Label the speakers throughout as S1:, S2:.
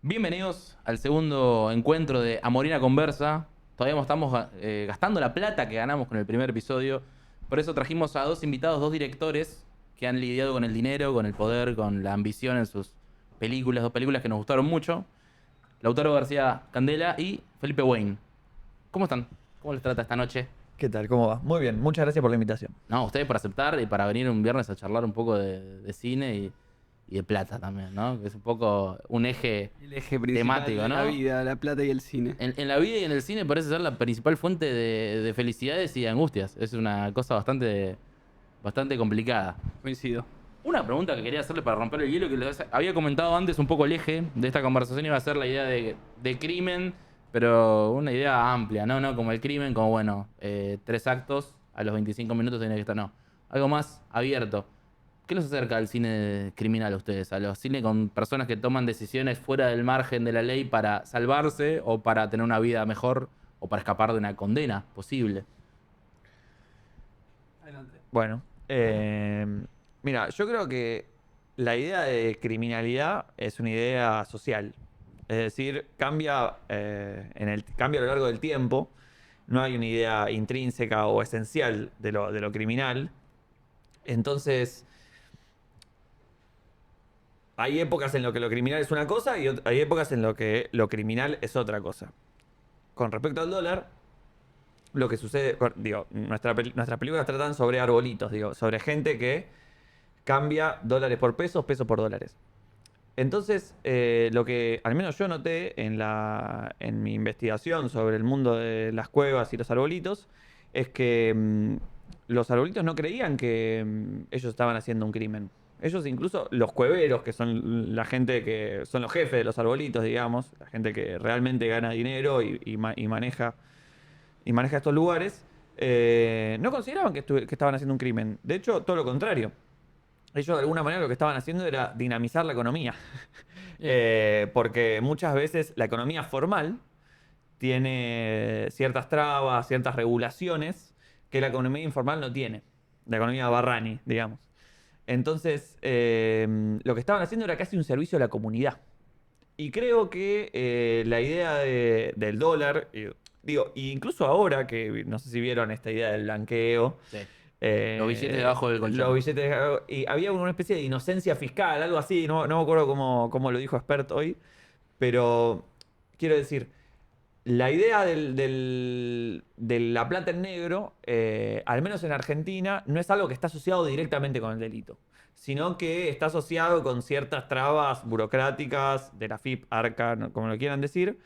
S1: Bienvenidos al segundo encuentro de Amorina Conversa. Todavía estamos gastando la plata que ganamos con el primer episodio. Por eso trajimos a dos invitados, dos directores que han lidiado con el dinero, con el poder, con la ambición en sus películas. Dos películas que nos gustaron mucho. Lautaro García Candela y Felipe Wayne. ¿Cómo están? ¿Cómo les trata esta noche?
S2: ¿Qué tal? ¿Cómo va? Muy bien, muchas gracias por la invitación.
S1: No, ustedes por aceptar y para venir un viernes a charlar un poco de cine y de plata también, ¿no? Que es un poco un eje
S3: El eje principal
S1: temático,
S3: de
S1: ¿no?
S3: la vida, la plata y el cine.
S1: En la vida y en el cine parece ser la principal fuente de felicidades y de angustias. Es una cosa bastante complicada.
S3: Coincido.
S1: Una pregunta que quería hacerle para romper el hielo, que les había comentado antes, un poco el eje de esta conversación iba a ser la idea de crimen, pero una idea amplia, ¿no? No como el crimen, como bueno, 3 actos, a los 25 minutos tiene que estar, no. Algo más abierto. ¿Qué los acerca al cine criminal a ustedes? ¿A los cine con personas que toman decisiones fuera del margen de la ley para salvarse o para tener una vida mejor o para escapar de una condena posible?
S3: Adelante.
S2: Bueno, mira, yo creo que la idea de criminalidad es una idea social. Es decir, cambia a lo largo del tiempo. No hay una idea intrínseca o esencial de lo criminal. Entonces, hay épocas en lo que lo criminal es una cosa y hay épocas en lo que lo criminal es otra cosa. Con respecto al dólar, lo que sucede, digo, nuestras películas tratan sobre arbolitos, digo, sobre gente que cambia dólares por pesos, pesos por dólares. Entonces, lo que al menos yo noté en mi investigación sobre el mundo de las cuevas y los arbolitos es que los arbolitos no creían que ellos estaban haciendo un crimen. Ellos incluso, los cueveros, que son la gente que son los jefes de los arbolitos, digamos, la gente que realmente gana dinero y maneja estos lugares, no consideraban que estaban haciendo un crimen. De hecho, todo lo contrario. Ellos de alguna manera lo que estaban haciendo era dinamizar la economía. Porque muchas veces la economía formal tiene ciertas trabas, ciertas regulaciones que la economía informal no tiene. La economía Barrani, digamos. Entonces, lo que estaban haciendo era casi un servicio a la comunidad. Y creo que la idea del dólar, digo, incluso ahora que no sé si vieron esta idea del blanqueo.
S1: Sí. Los billetes debajo del colchón.
S2: Los billetes y había una especie de inocencia fiscal, algo así, no me acuerdo cómo lo dijo Expert hoy, pero quiero decir, la idea de la plata en negro, al menos en Argentina, no es algo que está asociado directamente con el delito, sino que está asociado con ciertas trabas burocráticas de la FIP, ARCA, como lo quieran decir,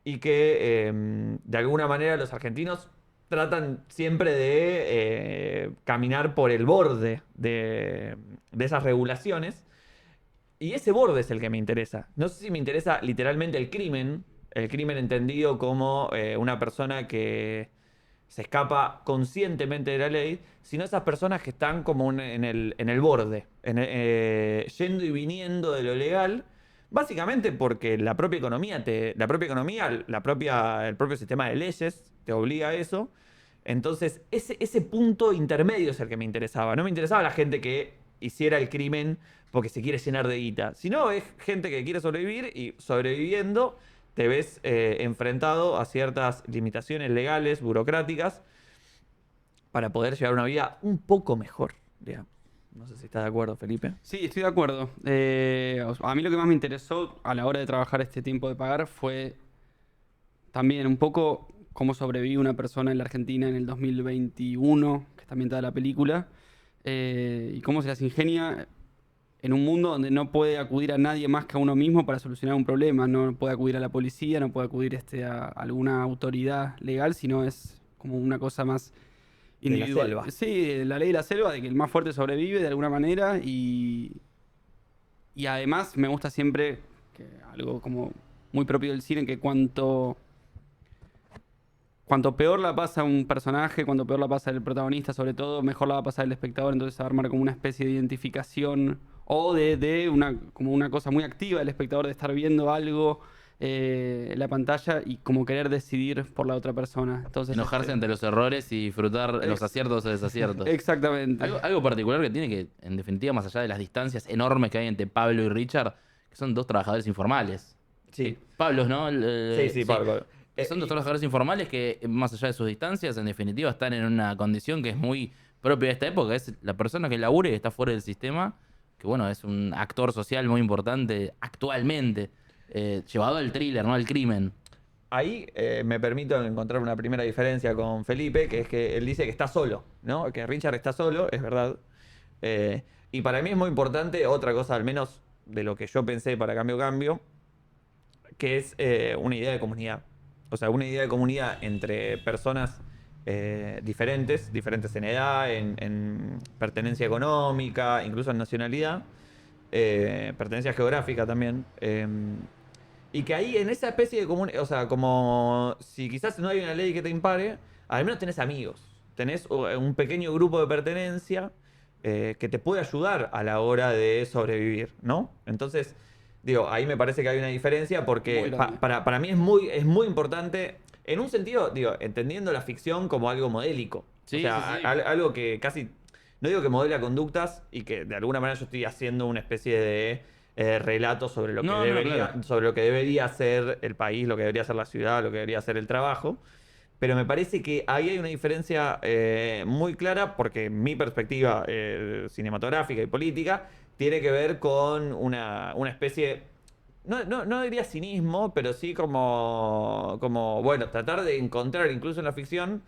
S2: y que de alguna manera los argentinos tratan siempre de caminar por el borde de esas regulaciones. Y ese borde es el que me interesa. No sé si me interesa literalmente el crimen entendido como una persona que se escapa conscientemente de la ley, sino esas personas que están como en el borde, yendo y viniendo de lo legal, básicamente porque el propio sistema de leyes te obliga a eso. Entonces, ese punto intermedio es el que me interesaba. No me interesaba la gente que hiciera el crimen porque se quiere llenar de guita, sino es gente que quiere sobrevivir y sobreviviendo te ves enfrentado a ciertas limitaciones legales, burocráticas, para poder llevar una vida un poco mejor, digamos. No sé si estás de acuerdo, Felipe.
S3: Sí, estoy de acuerdo. A mí lo que más me interesó a la hora de trabajar este tiempo de pagar fue también un poco cómo sobrevive una persona en la Argentina en el 2021, que está ambientada la película, y cómo se las ingenia en un mundo donde no puede acudir a nadie más que a uno mismo para solucionar un problema. No puede acudir a la policía, no puede acudir a alguna autoridad legal, sino es como una cosa más
S2: De la
S3: individual.
S2: selva.
S3: Sí, la ley de la selva, de que el más fuerte sobrevive de alguna manera y además me gusta siempre, que algo como muy propio del cine, que cuanto peor la pasa un personaje, cuanto peor la pasa el protagonista, sobre todo, mejor la va a pasar el espectador. Entonces se va a armar como una especie de identificación o como una cosa muy activa del espectador de estar viendo algo en la pantalla y como querer decidir por la otra persona. Entonces,
S1: Enojarse ante los errores y disfrutar los
S3: Ex-
S1: aciertos o desaciertos.
S3: exactamente.
S1: Algo particular que tiene que, en definitiva, más allá de las distancias enormes que hay entre Pablo y Richard, que son dos trabajadores informales.
S2: Sí.
S1: Pablos, ¿no?
S2: Sí, Pablo.
S1: Son dos trabajadores informales que, más allá de sus distancias, en definitiva están en una condición que es muy propia de esta época. Es la persona que labura y está fuera del sistema, que bueno, es un actor social muy importante actualmente, llevado al thriller, ¿no? Al crimen.
S2: Ahí me permito encontrar una primera diferencia con Felipe, que es que él dice que está solo, ¿no? Que Richard está solo, es verdad. Y para mí es muy importante otra cosa, al menos de lo que yo pensé para Cambio, que es una idea de comunidad. O sea, una idea de comunidad entre personas diferentes en edad, en pertenencia económica, incluso en nacionalidad, pertenencia geográfica también. Y que ahí en esa especie de comunidad, o sea, como si quizás no hay una ley que te impare, al menos tenés amigos, tenés un pequeño grupo de pertenencia que te puede ayudar a la hora de sobrevivir, ¿no? Entonces, digo, ahí me parece que hay una diferencia porque
S3: Muy grande.
S2: para mí es muy importante, en un sentido, digo, entendiendo la ficción como algo modélico.
S1: Sí,
S2: O sea,
S1: sí, sí.
S2: algo que casi, no digo que modela conductas y que de alguna manera yo estoy haciendo una especie de relato sobre lo que
S1: No, no, claro.
S2: sobre lo que debería ser el país, lo que debería ser la ciudad, lo que debería ser el trabajo. Pero me parece que ahí hay una diferencia muy clara porque mi perspectiva cinematográfica y política tiene que ver con una especie, no diría cinismo, pero sí como, bueno, tratar de encontrar incluso en la ficción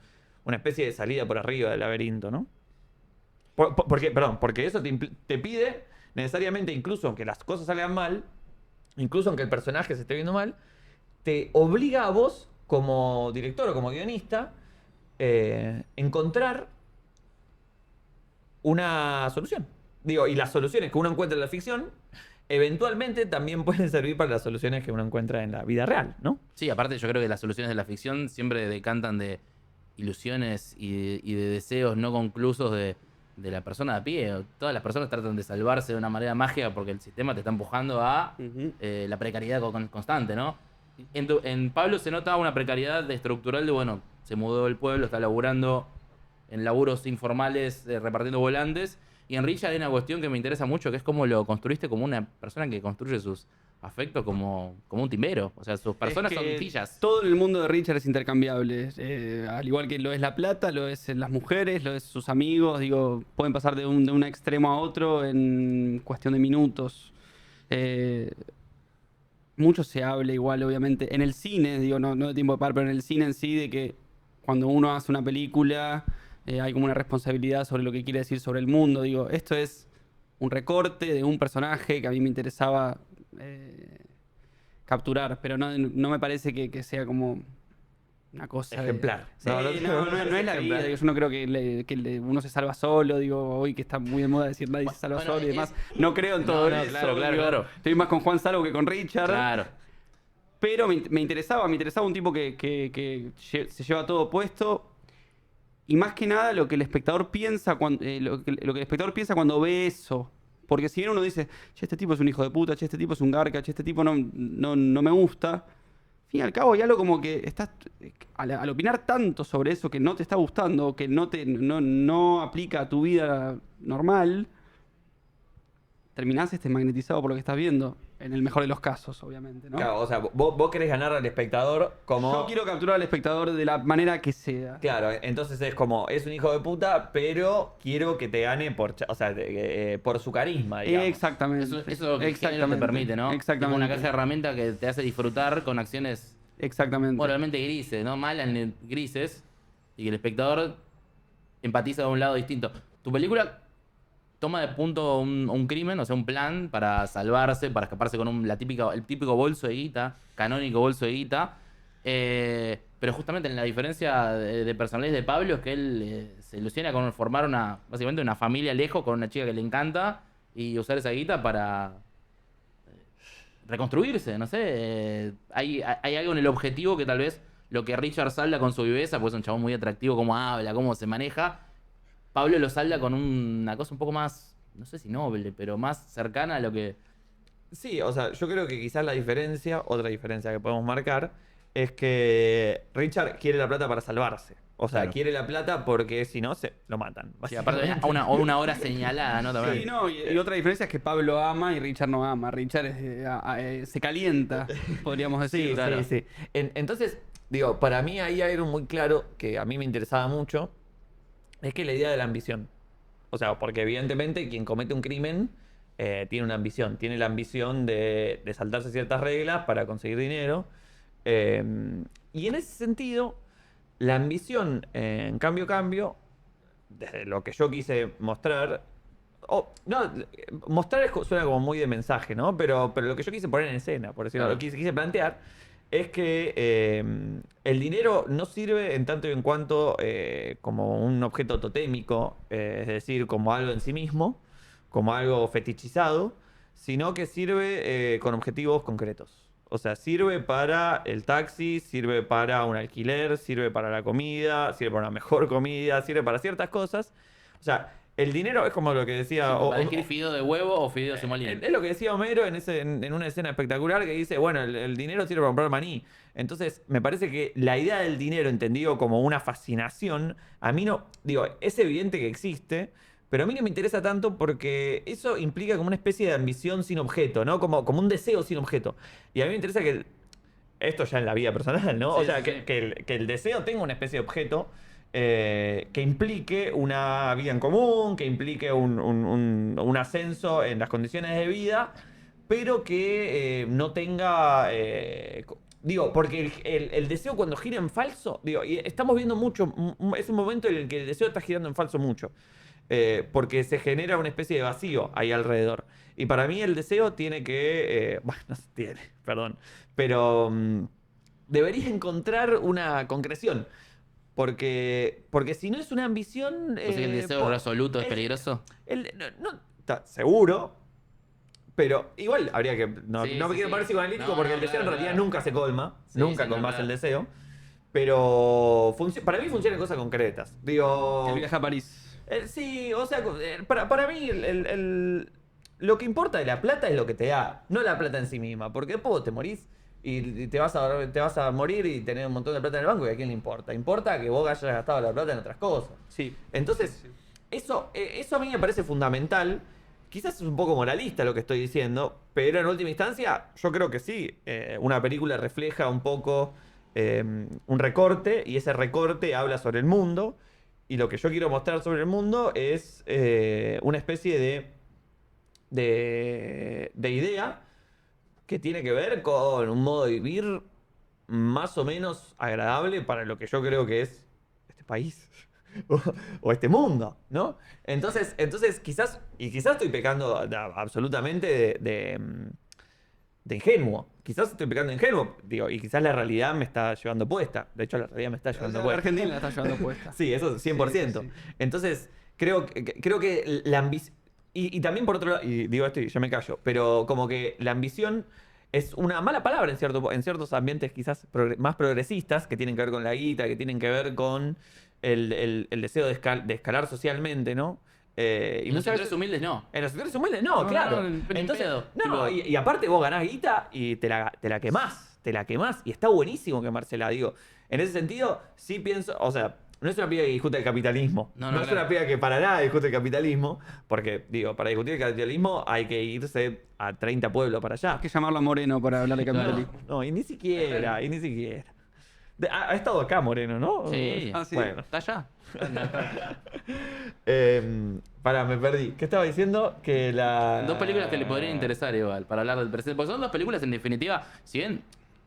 S2: una especie de salida por arriba del laberinto, ¿no? Porque eso te pide necesariamente, incluso aunque las cosas salgan mal, incluso aunque el personaje se esté viendo mal, te obliga a vos, como director o como guionista, encontrar una solución. Digo, y las soluciones que uno encuentra en la ficción, eventualmente también pueden servir para las soluciones que uno encuentra en la vida real, ¿no?
S1: Sí, aparte yo creo que las soluciones de la ficción siempre decantan de ilusiones y de deseos no conclusos de la persona de a pie. Todas las personas tratan de salvarse de una manera mágica porque el sistema te está empujando a
S3: Ujú.
S1: la precariedad constante, ¿no? En Pablo se nota una precariedad estructural de, bueno, se mudó del pueblo, está laburando en laburos informales, repartiendo volantes. Y en Richard hay una cuestión que me interesa mucho, que es cómo lo construiste como una persona que construye sus afectos como un timbero. O sea, sus personas
S3: Es
S1: son
S3: que
S1: tillas.
S3: todo el mundo de Richard es intercambiable. Al igual que lo es la plata, lo es las mujeres, lo es sus amigos. Digo, pueden pasar de un extremo a otro en cuestión de minutos. Eh, Mucho se habla igual, obviamente. En el cine, digo, no de tiempo de par, pero en el cine en sí, de que cuando uno hace una película, hay como una responsabilidad sobre lo que quiere decir sobre el mundo. Digo, esto es un recorte de un personaje que a mí me interesaba capturar, pero no me parece que sea como una cosa
S2: Ejemplar.
S3: Sí, no es la vida. Digo, yo no creo uno se salva solo. Digo, hoy que está muy de moda decir nadie se salva
S1: Bueno,
S3: solo y demás. No creo en
S1: no,
S3: todo
S1: no,
S3: eso.
S1: claro,
S3: Digo,
S1: claro.
S3: Estoy más con Juan Salvo que con Richard.
S1: Claro.
S3: Pero me interesaba un tipo que se lleva todo puesto. Y más que nada lo que el espectador piensa lo que el espectador piensa cuando ve eso. Porque si bien uno dice, che, este tipo es un hijo de puta, che, este tipo es un garca, che, este tipo no me gusta. Al fin y al cabo hay algo como que estás, al opinar tanto sobre eso que no te está gustando, que no aplica a tu vida normal, terminás magnetizado por lo que estás viendo. En el mejor de los casos, obviamente, ¿no?
S2: Claro, o sea, vos querés ganar al espectador como...
S3: Yo quiero capturar al espectador de la manera que sea.
S2: Claro, entonces es como, es un hijo de puta, pero quiero que te gane por su carisma, digamos.
S3: Exactamente.
S1: Eso es lo que el género te permite, ¿no?
S3: Exactamente.
S1: Como una caja de herramientas que te hace disfrutar con acciones
S3: Exactamente.
S1: moralmente grises, ¿no? Malas, grises, y que el espectador empatiza de un lado distinto. Tu película toma de punto un crimen, o sea, un plan para salvarse, para escaparse con el típico bolso de guita, canónico bolso de guita. Pero justamente en la diferencia de personalidad de Pablo es que él se ilusiona con formar básicamente una familia lejos con una chica que le encanta y usar esa guita para reconstruirse, no sé. Hay algo en el objetivo que tal vez lo que Richard salda con su viveza, pues es un chabón muy atractivo, cómo habla, cómo se maneja. Pablo lo salda con una cosa un poco más, no sé si noble, pero más cercana a lo que...
S2: Sí, o sea, yo creo que quizás otra diferencia que podemos marcar, es que Richard quiere la plata para salvarse. O sea,
S1: Claro.
S2: quiere la plata porque si no, se lo matan.
S1: Sí, aparte a una hora señalada, ¿no? También.
S3: Sí, no, y otra diferencia es que Pablo ama y Richard no ama. Richard se calienta, podríamos decir.
S2: Sí,
S1: claro.
S2: sí, sí. Entonces, digo, para mí ahí hay algo muy claro que a mí me interesaba mucho, es que la idea de la ambición. O sea, porque evidentemente quien comete un crimen tiene una ambición. Tiene la ambición de saltarse ciertas reglas para conseguir dinero. Y en ese sentido, la ambición, en cambio, desde lo que yo quise mostrar, no, mostrar suena como muy de mensaje, ¿no? Pero lo que yo quise poner en escena, por decirlo,
S1: Claro.
S2: lo que quise plantear, es que el dinero no sirve en tanto y en cuanto como un objeto totémico, es decir, como algo en sí mismo, como algo fetichizado, sino que sirve con objetivos concretos. O sea, sirve para el taxi, sirve para un alquiler, sirve para la comida, sirve para una mejor comida, sirve para ciertas cosas. O sea, el dinero es como lo que decía...
S1: ¿Para elegir fideo de huevo o fideo sin molino?
S2: Es lo que decía Homero en una escena espectacular que dice, bueno, el dinero sirve para comprar maní. Entonces, me parece que la idea del dinero entendido como una fascinación, a mí no, digo, es evidente que existe, pero a mí no me interesa tanto porque eso implica como una especie de ambición sin objeto, ¿no? Como un deseo sin objeto. Y a mí me interesa que, esto ya en la vida personal, ¿no?
S1: Sí,
S2: O sea,
S1: sí, sí.
S2: que el deseo tenga una especie de objeto que implique una vida en común, que implique un ascenso en las condiciones de vida, pero que no tenga... digo, porque el deseo cuando gira en falso, digo, y estamos viendo mucho, es un momento en el que el deseo está girando en falso mucho, porque se genera una especie de vacío ahí alrededor. Y para mí el deseo tiene que... bueno, no se tiene, perdón, pero debería encontrar una concreción. Porque si no es una ambición.
S1: ¿Vos decís que el deseo resoluto es peligroso?
S2: Está seguro. Pero igual habría que. No,
S1: Sí,
S2: no me
S1: sí,
S2: quiero
S1: sí.
S2: poner psicoanalítico
S1: No,
S2: porque
S1: no,
S2: el deseo
S1: claro,
S2: en realidad
S1: claro.
S2: nunca se colma.
S1: Sí,
S2: Nunca
S1: sí, no,
S2: colmas
S1: claro.
S2: el deseo. Pero para mí funciona en cosas concretas. Digo.
S3: El viaje a París.
S2: Sí, o sea, para mí lo que importa de la plata es lo que te da, no la plata en sí misma. Porque después vos te morís y te vas a morir y tener un montón de plata en el banco y a quién le importa. Importa que vos hayas gastado la plata en otras cosas.
S3: Sí.
S2: Entonces, eso a mí me parece fundamental. Quizás es un poco moralista lo que estoy diciendo, pero en última instancia yo creo que sí. Una película refleja un poco un recorte y ese recorte habla sobre el mundo. Y lo que yo quiero mostrar sobre el mundo es una especie de idea que tiene que ver con un modo de vivir más o menos agradable para lo que yo creo que es este país o este mundo, ¿no? Entonces quizás estoy pecando absolutamente de ingenuo. Quizás estoy pecando de ingenuo, digo, y quizás la realidad me está llevando puesta. De hecho, la realidad me está llevando
S3: La
S2: puesta.
S3: Argentina la está llevando puesta.
S2: Sí, eso 100%.
S3: Sí, sí, sí.
S2: Entonces, creo que la ambición... Y también por otro lado, y digo esto y ya me callo, pero como que la ambición es una mala palabra en ciertos ambientes quizás más progresistas, que tienen que ver con la guita, que tienen que ver con el deseo de escalar socialmente, ¿no? Y
S1: En los
S2: muchas
S1: sectores
S2: veces...
S1: humildes no.
S2: En los sectores humildes no,
S1: No,
S2: claro.
S1: no, ni
S2: Entonces,
S1: pedo.
S2: no,
S1: Tipo-
S2: y aparte vos ganás guita y te la quemás. Te la quemás. Y está buenísimo quemársela, digo. En ese sentido, sí pienso, o sea, no es una piba que discute el capitalismo.
S1: No,
S2: No,
S1: no,
S2: es
S1: claro.
S2: una piba que para nada discute el capitalismo. Porque, digo, para discutir el capitalismo hay que irse a 30 pueblos para allá.
S3: Hay que llamarlo a Moreno para hablar de
S1: Claro.
S3: capitalismo.
S2: No, y ni siquiera. Ha estado acá Moreno, ¿no?
S1: Sí.
S3: Ah, sí.
S2: Bueno.
S1: Está allá.
S2: Pará, me perdí. ¿Qué estaba diciendo? Que la...
S1: Dos películas que le podrían interesar igual, para hablar del presente. Porque son dos películas, en definitiva, si bien,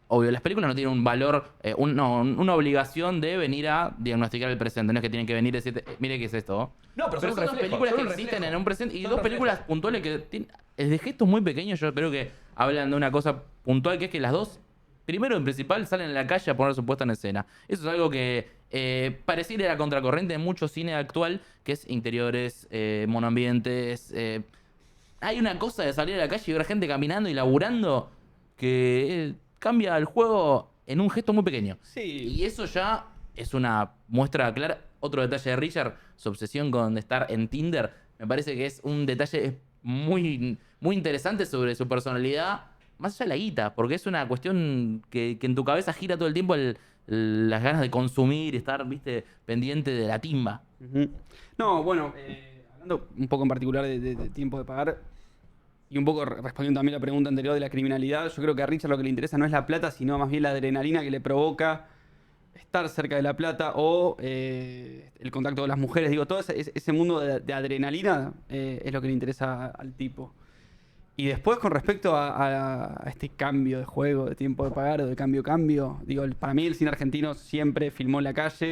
S1: obvio, las películas no tienen un valor, una obligación de venir a diagnosticar el presente. No es que tienen que venir y decirte, mire qué es esto.
S2: No, pero son
S1: son dos
S2: reflejos,
S1: películas
S2: son
S1: que
S2: un
S1: existen
S2: reflejo.
S1: en un presente y
S2: Son
S1: dos
S2: reflejos.
S1: películas puntuales que tienen, de gestos muy pequeños, yo creo que hablan de una cosa puntual, que es que las dos, primero en principal, salen a la calle a poner su puesta en escena. Eso es algo que pareciera la contracorriente de mucho cine actual, que es interiores, monoambientes. Hay una cosa de salir a la calle y ver gente caminando y laburando que cambia el juego en un gesto muy pequeño.
S3: Sí.
S1: Y eso ya es una muestra clara. Otro detalle de Richard, su obsesión con estar en Tinder, me parece que es un detalle muy, muy interesante sobre su personalidad más allá de la guita, porque es una cuestión que en tu cabeza gira todo el tiempo las ganas de consumir, estar, viste, pendiente de la timba.
S3: Ujú. No, bueno, hablando un poco en particular de tiempo de pagar y un poco respondiendo también a la pregunta anterior de la criminalidad, yo creo que a Richard lo que le interesa no es la plata, sino más bien la adrenalina que le provoca estar cerca de la plata o el contacto con las mujeres. Digo, todo ese mundo de adrenalina es lo que le interesa al tipo. Y después, con respecto a este cambio de juego, de tiempo de pagar o de cambio, digo, para mí el cine argentino siempre filmó en la calle,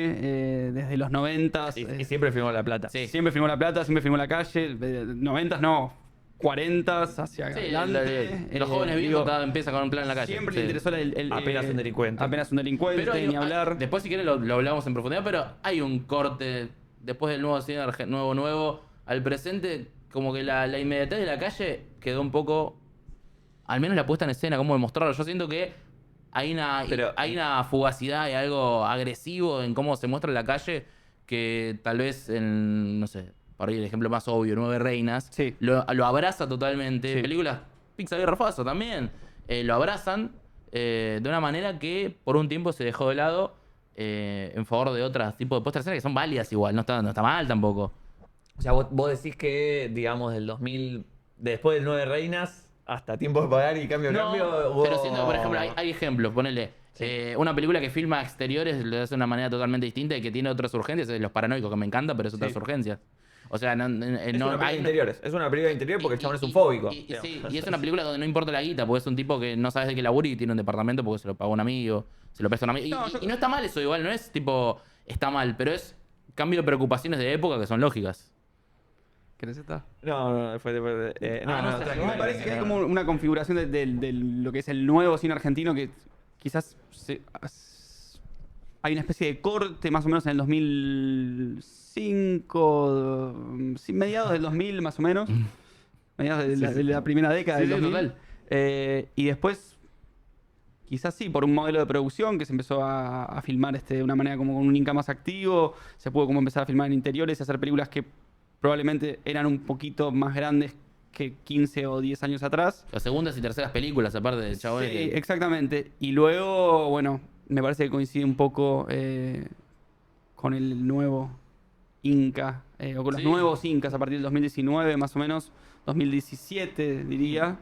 S3: desde los 90s.
S2: Y siempre filmó La Plata.
S1: Sí.
S3: Siempre filmó la plata, siempre filmó la calle. 90s no, 40s hacia
S1: Sí,
S3: adelante.
S1: los jóvenes
S3: digo,
S1: vivos empiezan con un plan en la calle.
S3: siempre
S1: Sí.
S3: le interesó
S2: Apenas un delincuente.
S3: Apenas un delincuente,
S1: Pero
S3: ni hablar.
S1: después, si quieres, lo hablamos en profundidad, pero hay un corte después del nuevo cine nuevo al presente, como que la inmediatez de la calle quedó un poco, al menos la puesta en escena, cómo demostrarlo. Yo siento que hay una fugacidad y algo agresivo en cómo se muestra en la calle que tal vez no sé, por ahí el ejemplo más obvio, Nueve Reinas,
S3: Sí.
S1: lo abraza totalmente.
S3: Sí.
S1: Películas Pixar y Rafazo también lo abrazan de una manera que por un tiempo se dejó de lado en favor de otros tipos de puestas en escena que son válidas igual, no está mal tampoco.
S2: O sea, vos decís que, digamos, del 2000, después del Nueve Reinas, hasta Tiempo de Pagar y Cambio.
S1: Pero siento que, por ejemplo, hay ejemplos, ponele. Una película que filma exteriores lo hace de una manera totalmente distinta y que tiene otras urgencias, es Los Paranoicos, que me encanta, pero es otras
S3: Sí.
S1: urgencias. O sea,
S2: Es una película de interiores. Es una película de interior porque el chabón es un fóbico.
S1: Sí, y es una película donde no importa la guita, porque es un tipo que no sabes de qué labura y tiene un departamento porque se lo pagó un amigo, se lo presta un amigo.
S3: No,
S1: Y no está mal eso, igual, no es tipo, está mal, pero es cambio de preocupaciones de época que son lógicas.
S3: ¿Querés esta?
S2: No, fue.
S1: no,
S2: tranqui,
S3: Me parece que hay como una configuración de lo que es el nuevo cine argentino que quizás hay una especie de corte más o menos en el 2005, sí, mediados del 2000 más o menos, mediados de la primera década
S1: Sí,
S3: del
S1: sí,
S3: 2000.
S1: total.
S3: Y después, quizás sí, por un modelo de producción que se empezó a filmar de una manera como con un Inca más activo, se pudo como empezar a filmar en interiores y hacer películas que probablemente eran un poquito más grandes que 15 o 10 años atrás.
S1: Las segundas y terceras películas, aparte de chabones
S3: Sí,
S1: que...
S3: exactamente. Y luego, bueno, me parece que coincide un poco con el nuevo Inca, o con los
S1: Sí.
S3: nuevos Incas a partir del 2019, más o menos, 2017 diría.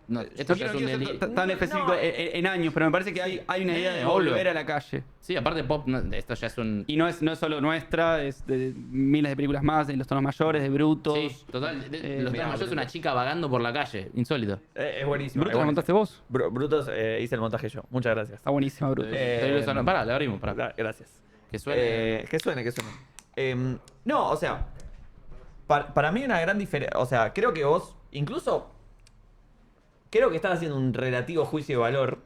S1: No, esto ya es un
S3: quiero ser
S1: delito.
S3: tan específico en años, pero me parece que hay una idea de
S1: obvio.
S3: volver a la calle.
S1: Sí, aparte pop, esto ya es un...
S3: Y no es solo nuestra, es de miles de películas más, de Los Tonos Mayores, de Brutos.
S1: Sí, total. Los
S2: mirá,
S1: Tonos Mayores es
S2: Bruto.
S1: una chica vagando por la calle, insólito.
S2: Es buenísimo.
S3: ¿Brutos la montaste vos?
S2: Brutos hice el montaje yo. Muchas gracias.
S3: Está buenísima, Brutos.
S1: Pará, la abrimos, pará.
S2: Gracias.
S1: Que suene.
S2: Que suene. No, o sea, para mí una gran diferencia. O sea, creo que vos, incluso, creo que estás haciendo un relativo juicio de valor.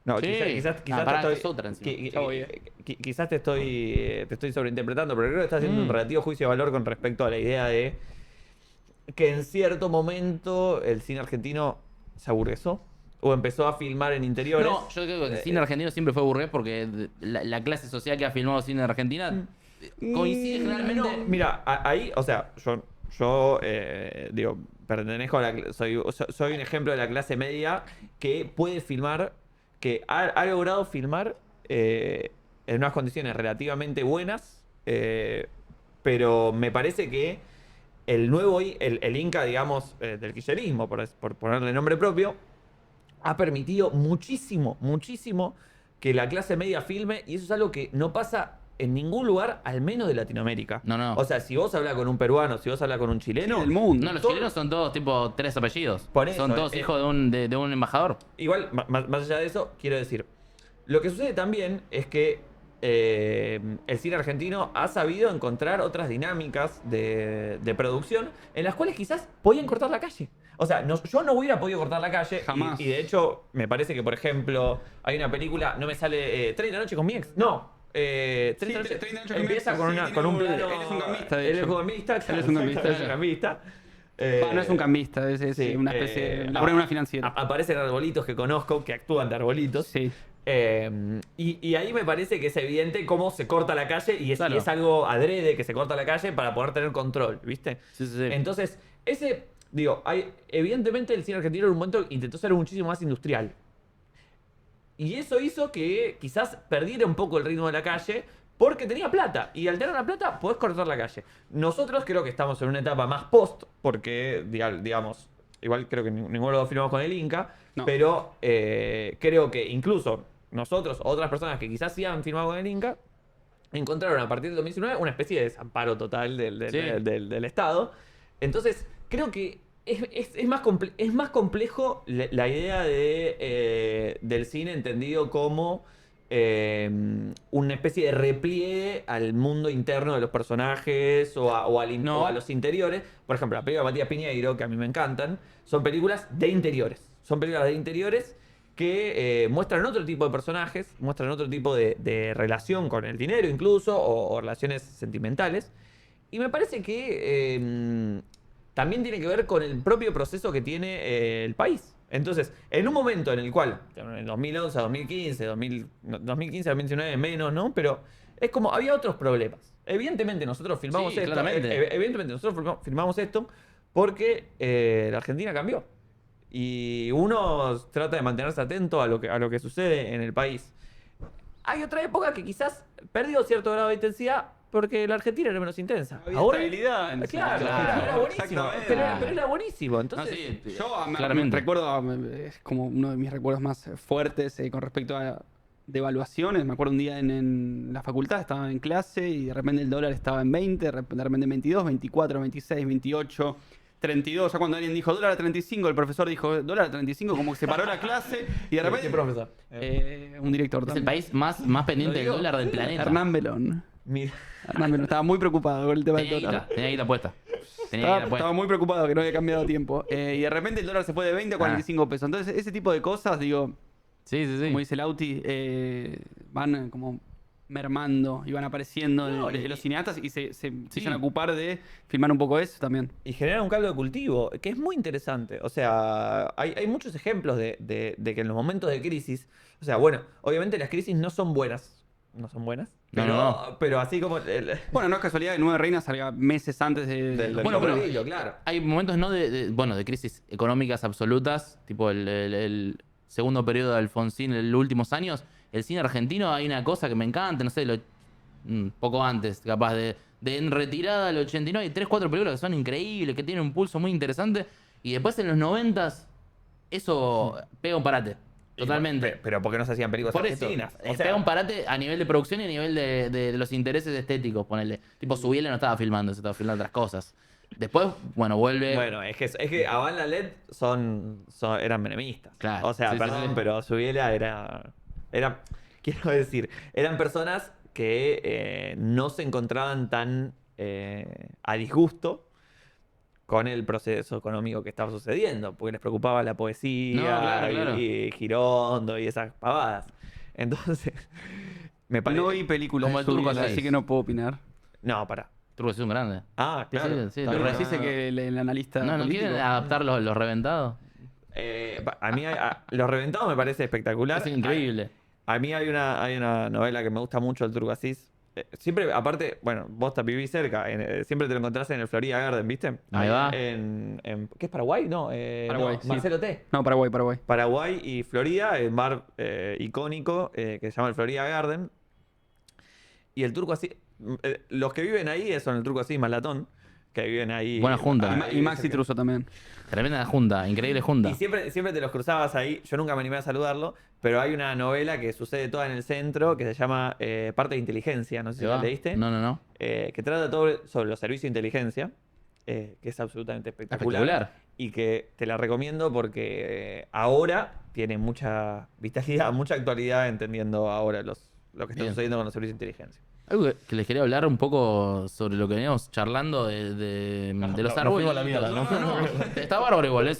S2: No,
S1: Sí.
S2: quizás
S1: Pará,
S2: te
S1: es otra encima.
S3: Ya voy,
S2: quizás te estoy sobreinterpretando, pero creo que estás haciendo un relativo juicio de valor con respecto a la idea de que en cierto momento el cine argentino se aburguesó o empezó a filmar en interiores.
S1: No, yo creo que el cine argentino siempre fue aburrido porque la clase social que ha filmado cine en Argentina coincide generalmente...
S2: No, mira, ahí, o sea, yo digo, pertenezco a soy un ejemplo de la clase media que puede filmar, que ha logrado filmar en unas condiciones relativamente buenas, pero me parece que el nuevo, el Inca, digamos, del kirchnerismo, por ponerle nombre propio, ha permitido muchísimo que la clase media filme, y eso es algo que no pasa en ningún lugar, al menos de Latinoamérica.
S1: No.
S2: O sea, si vos hablas con un peruano, si vos hablas con un chileno,
S3: del mundo.
S1: No, los
S2: todo-
S1: chilenos son todos tipo 3 apellidos.
S2: Por eso,
S1: son todos hijos de un embajador.
S2: igual, más allá de eso, quiero decir, lo que sucede también es que el cine argentino ha sabido encontrar otras dinámicas de producción en las cuales quizás podían cortar la calle. O sea, yo no hubiera podido cortar la calle.
S3: Jamás.
S2: Y de hecho, me parece que, por ejemplo, hay una película, no me sale 30 noches con mi ex. No. 30 noches.
S3: 30 noches con mi
S2: Empieza
S3: ex,
S2: con,
S3: sí,
S2: una,
S3: tiene
S2: con un
S3: un-
S2: plano.
S3: él es un cambista, de
S2: Él es
S3: hecho.
S2: un cambista.
S3: Él es un cambista.
S2: Es un cambista.
S3: No es un cambista, es
S2: sí,
S3: una especie. labura en una financiera.
S2: Aparecen arbolitos que conozco que actúan de arbolitos.
S3: Sí.
S2: Y ahí me parece que es evidente cómo se corta la calle y es,
S1: Claro.
S2: algo adrede que se corta la calle para poder tener control, ¿viste?
S1: Sí.
S2: Entonces, Digo, evidentemente el cine argentino en un momento intentó ser muchísimo más industrial. Y eso hizo que quizás perdiera un poco el ritmo de la calle porque tenía plata. Y al tener la plata, podés cortar la calle. Nosotros creo que estamos en una etapa más post, porque, digamos, igual creo que ninguno de los dos firmamos con el Inca,
S3: No.
S2: pero creo que incluso nosotros, otras personas que quizás sí han firmado con el Inca, encontraron a partir del 2019 una especie de desamparo total
S1: Sí.
S2: del Estado. Entonces, creo que es más complejo la idea del cine entendido como una especie de repliegue al mundo interno de los personajes o
S1: No.
S2: a los interiores. Por ejemplo, la película de Matías Piñeiro, que a mí me encantan, son películas de interiores. Son películas de interiores que muestran otro tipo de personajes, muestran otro tipo de relación con el dinero incluso, o relaciones sentimentales. Y me parece que también tiene que ver con el propio proceso que tiene el país. Entonces, en un momento en el cual, en 2011 a 2015, 2015 a 2019 menos, ¿no? Pero es como, había otros problemas. Evidentemente nosotros filmamos
S1: Sí,
S2: esto.
S1: claramente.
S2: Evidentemente nosotros filmamos esto porque la Argentina cambió. Y uno trata de mantenerse atento a lo que sucede en el país. Hay otra época que quizás perdió cierto grado de intensidad porque la Argentina era menos intensa.
S3: Había
S2: Ahora,
S3: estabilidad en ese
S2: claro,
S3: momento.
S2: era buenísimo.
S3: Exactamente.
S2: Pero era buenísimo.
S1: No,
S2: Entonces,
S1: sí,
S3: Yo
S1: claramente.
S3: recuerdo, es como uno de mis recuerdos más fuertes con respecto a de evaluaciones. Me acuerdo un día en la facultad, estaba en clase y de repente el dólar estaba en 20, de repente en 22, 24, 26, 28, 32. Ya cuando alguien dijo dólar a 35, el profesor dijo dólar a 35, como que se paró la clase y de repente...
S2: ¿qué profesor?
S3: un director
S1: Es el
S3: también.
S1: país más pendiente
S2: Lo
S1: del
S2: digo,
S1: dólar del
S2: sí.
S1: planeta.
S3: Hernán Belón.
S2: Mira.
S3: Hernán Belón estaba muy preocupado con el tema del dólar.
S1: Tenía guita puesta. Tenía
S3: Estaba,
S1: guita puesta.
S3: estaba muy preocupado que no había cambiado a tiempo. Y de repente el dólar se fue de 20 a 45 pesos. Entonces, ese tipo de cosas, digo,
S1: Sí, sí, sí.
S3: como dice Lauti, van como mermando y van apareciendo
S2: No,
S3: de
S2: y-
S3: los cineastas y se
S1: Sí.
S3: empiezan a ocupar de filmar un poco eso también.
S2: Y genera un caldo de cultivo, que es muy interesante. O sea, hay muchos ejemplos de que en los momentos de crisis, o sea, bueno, obviamente las crisis no son buenas. No son buenas.
S1: No,
S2: Pero,
S1: no,
S2: pero así como
S3: Bueno, no es casualidad que Nueve Reinas salga meses antes
S2: del
S1: Bueno, pero-
S2: coronavirus, claro.
S1: Hay momentos, ¿no? Bueno, de crisis económicas absolutas, tipo el segundo periodo de Alfonsín, en los últimos años. El cine argentino, hay una cosa que me encanta, no sé, poco antes, capaz de en retirada del 89, hay 3, 4 películas que son increíbles, que tienen un pulso muy interesante. Y después en los 90s, eso pega un parate. Totalmente.
S2: Pero ¿por qué no se hacían películas
S1: Por eso,
S2: argentinas? O sea,
S1: pega un parate a nivel de producción y a nivel de los intereses estéticos, ponele. Tipo, Subiela no estaba filmando, se estaba filmando otras cosas. Después, bueno, vuelve.
S2: bueno, es que Avan la LED eran menemistas.
S1: Claro,
S2: O sea,
S1: sí, sí,
S2: perdón,
S1: sí.
S2: pero Subiela era. Quiero decir, eran personas que no se encontraban tan a disgusto con el proceso económico que estaba sucediendo, porque les preocupaba la poesía
S1: No, claro, claro.
S2: y Girondo y esas pavadas. Entonces, me parece.
S3: No vi películas
S1: Como
S3: de
S1: el Turco
S3: Subiela, así
S1: Seis.
S3: que no puedo opinar.
S2: No, para.
S1: Turco es un grande.
S2: Ah, claro.
S1: Sí, sí,
S2: Está
S1: lo
S2: bien.
S3: Pero dice que el analista
S1: No, ¿no
S3: político...
S1: quieren adaptar los reventados?
S2: A mí Los Reventados me parece espectacular.
S1: Es increíble.
S2: A mí hay una novela que me gusta mucho, el Turco Asís. Siempre, aparte, bueno, vos te vivís cerca, siempre te lo encontrás en el Florida Garden, ¿viste?
S1: Ahí va.
S2: ¿Qué es Paraguay? No,
S3: Paraguay,
S2: no,
S3: sí.
S2: Marcelo T.
S3: No, Paraguay.
S2: Paraguay y Florida, el bar icónico que se llama el Florida Garden. Y el Turco Asís, los que viven ahí son el Turco Asís Malatón, que viven ahí.
S1: Buena junta.
S3: Y Maxi Truso también.
S1: Tremenda junta, increíble junta.
S2: Y siempre te los cruzabas ahí. Yo nunca me animé a saludarlo, pero hay una novela que sucede toda en el centro que se llama Parte de Inteligencia. No sé si
S1: ¿Se
S2: la
S1: va?
S2: leíste.
S1: No.
S2: Que trata todo sobre los servicios de inteligencia, que es absolutamente espectacular.
S1: Espectacular.
S2: Y que te la recomiendo porque ahora tiene mucha vitalidad, mucha actualidad entendiendo ahora lo que está
S1: Bien.
S2: sucediendo con los servicios de inteligencia.
S1: Algo que les quería hablar un poco sobre lo que veníamos charlando de los árboles.
S2: fuimos a la mierda,
S1: No. Está bárbaro igual, es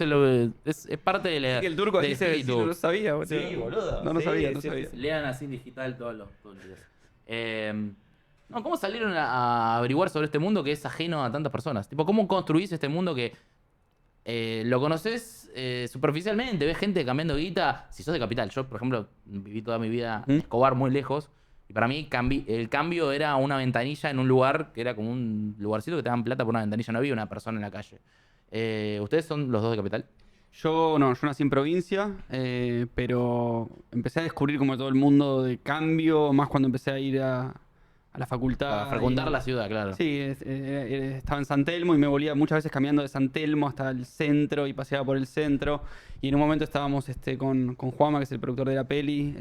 S1: parte de la.
S3: Que el turco
S1: del
S3: dice, sí,
S1: espíritu.
S3: no lo sabía, boludo.
S2: Sí, boludo.
S3: No lo
S2: Sí,
S3: sabía, no
S2: sí,
S3: sabía.
S2: sí.
S1: Lean así en digital todos los días. No, ¿cómo salieron a averiguar sobre este mundo que es ajeno a tantas personas? Tipo, ¿cómo construís este mundo que lo conoces superficialmente? Ves gente cambiando guita. Si sos de Capital, yo, por ejemplo, viví toda mi vida en Escobar muy lejos. Y para mí el cambio era una ventanilla en un lugar que era como un lugarcito que te daban plata por una ventanilla. No había una persona en la calle. ¿Ustedes son los dos de Capital?
S3: Yo no, yo nací en provincia, pero empecé a descubrir como todo el mundo de cambio, más cuando empecé a ir a la facultad.
S1: Para frecuentar
S3: y-
S1: la ciudad, claro.
S3: Sí, estaba en San Telmo y me volvía muchas veces caminando de San Telmo hasta el centro y paseaba por el centro. Y en un momento estábamos con Juanma, que es el productor de la peli,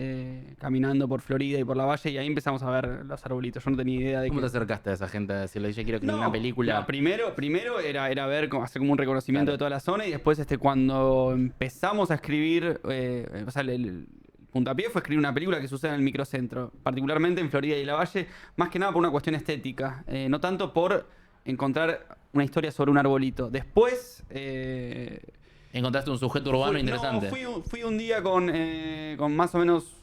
S3: caminando por Florida y por la Valle, y ahí empezamos a ver los arbolitos. Yo no tenía idea de
S1: ¿Cómo
S3: que...
S1: te acercaste a esa gente a decirle, yo quiero que
S3: No,
S1: una película?
S3: no, primero era ver, hacer como un reconocimiento
S1: Claro.
S3: de toda la zona y después cuando empezamos a escribir, o sea, el puntapié fue escribir una película que sucede en el microcentro, particularmente en Florida y la Valle, más que nada por una cuestión estética, no tanto por encontrar una historia sobre un arbolito. Después...
S1: Encontraste un sujeto urbano interesante.
S3: Fui un día con más o menos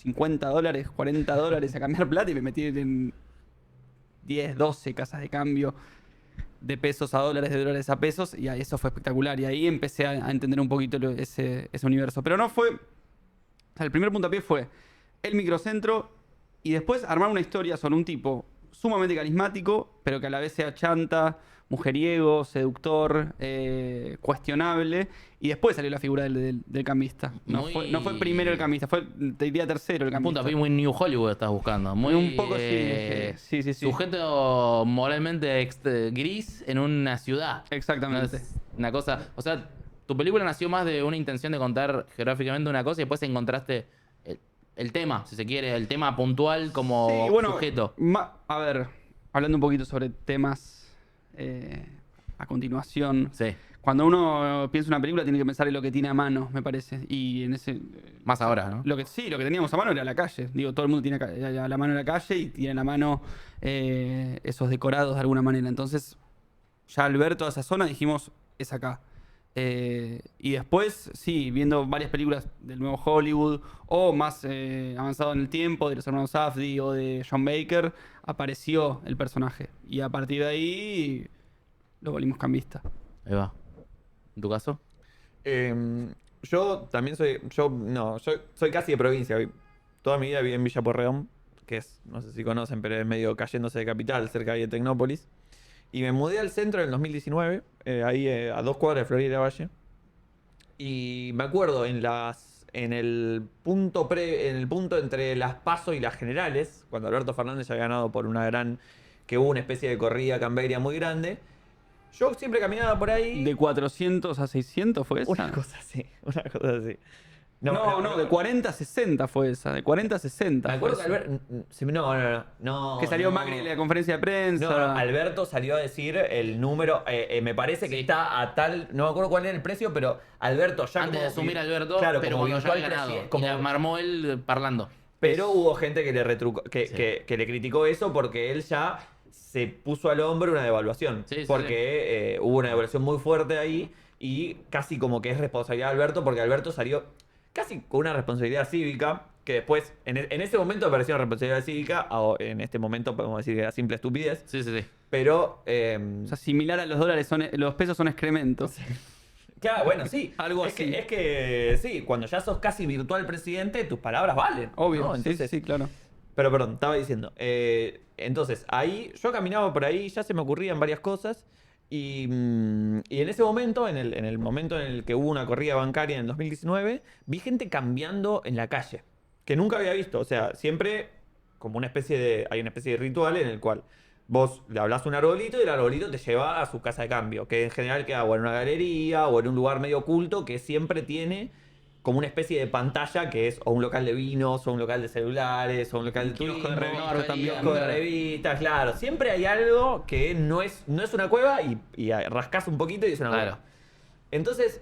S3: $50, $40 a cambiar plata y me metí en 10, 12 casas de cambio de pesos a dólares, de dólares a pesos, y ahí eso fue espectacular. Y ahí empecé a entender un poquito ese universo. Pero no fue. O sea, el primer puntapié fue el microcentro y después armar una historia sobre un tipo sumamente carismático, pero que a la vez sea chanta, mujeriego, seductor, cuestionable. Y después salió la figura del cambista. No fue primero el cambista, fue, te diría, tercero el
S1: Un
S3: cambista.
S1: puntapié muy New Hollywood estás buscando. Muy,
S3: Un poco sí. Sí.
S1: Sujeto moralmente gris en una ciudad.
S3: Exactamente.
S1: Es una cosa. O sea, tu película nació más de una intención de contar geográficamente una cosa y después encontraste el tema, si se quiere, el tema puntual como
S3: Sí, bueno,
S1: sujeto.
S3: a ver, hablando un poquito sobre temas a continuación.
S1: Sí.
S3: Cuando uno piensa una película tiene que pensar en lo que tiene a mano, me parece. Y en ese...
S1: Más ahora, ¿no?
S3: Lo que teníamos a mano era la calle. Digo, todo el mundo tiene a la mano la calle y tiene a mano esos decorados de alguna manera. Entonces, ya al ver toda esa zona dijimos, es acá. Y después, sí, viendo varias películas del nuevo Hollywood o más avanzado en el tiempo, de los hermanos Safdie o de John Baker, apareció el personaje. Y a partir de ahí lo volvimos cambista.
S1: Ahí va. ¿En tu caso?
S2: Yo también soy casi de provincia. Toda mi vida viví en Villa Pueyrredón, que es, no sé si conocen, pero es medio cayéndose de capital, cerca de Tecnópolis. Y me mudé al centro en el 2019, ahí a 2 cuadras de Florida y la Valle. Y me acuerdo en el punto entre las PASO y las generales, cuando Alberto Fernández había ganado por que hubo una especie de corrida camberia muy grande. Yo siempre caminaba por ahí.
S3: ¿De 400 a 600 fue esa?
S2: Una cosa así.
S3: No, de 40 a 60 fue esa. De 40 a 60.
S2: Me acuerdo
S3: fue
S2: que
S3: esa.
S2: Alberto. No.
S3: Que salió
S2: no.
S3: Macri en la conferencia de prensa.
S2: No, Alberto salió a decir el número. Me parece que
S1: Sí.
S2: está a tal. No me acuerdo cuál era el precio, pero Alberto ya.
S1: Antes de
S2: como
S1: asumir
S2: vi-
S1: Alberto,
S2: claro,
S1: pero
S2: como
S1: cuando ya había
S2: virtual
S1: ganado.
S2: presi- como-
S1: Y la armó él parlando.
S2: Pero hubo gente que le retrucó,
S1: Sí.
S2: que le criticó eso porque él ya se puso al hombro una devaluación.
S1: Sí, sí,
S2: porque hubo una devaluación muy fuerte ahí y casi como que es responsabilidad de Alberto porque Alberto salió casi con una responsabilidad cívica que después, en ese momento parecía una responsabilidad cívica, en este momento podemos decir que era simple estupidez,
S1: Sí.
S2: pero...
S3: O sea, similar a los dólares, los pesos son excrementos.
S2: claro, bueno, sí.
S3: Algo
S2: es
S3: así.
S2: Que, es que sí, cuando ya sos casi virtual presidente, tus palabras valen.
S3: Obvio,
S2: ¿no?
S3: sí,
S2: Entonces,
S3: sí, claro.
S2: Pero perdón, estaba diciendo. Entonces, ahí yo caminaba por ahí, ya se me ocurrían varias cosas. Y en ese momento, en el momento en el que hubo una corrida bancaria en el 2019, vi gente cambiando en la calle. Que nunca había visto. O sea, siempre como hay una especie de ritual en el cual vos le hablas a un arbolito y el arbolito te lleva a su casa de cambio. Que en general queda o en una galería o en un lugar medio oculto que siempre tiene como una especie de pantalla que es o un local de vinos, o un local de celulares, o un local de
S3: kiosco de
S2: turismo,
S3: revistas también.
S2: kiosco de revistas, claro. Siempre hay algo que no es una cueva y rascás un poquito y es una
S1: Claro.
S2: cueva. Entonces,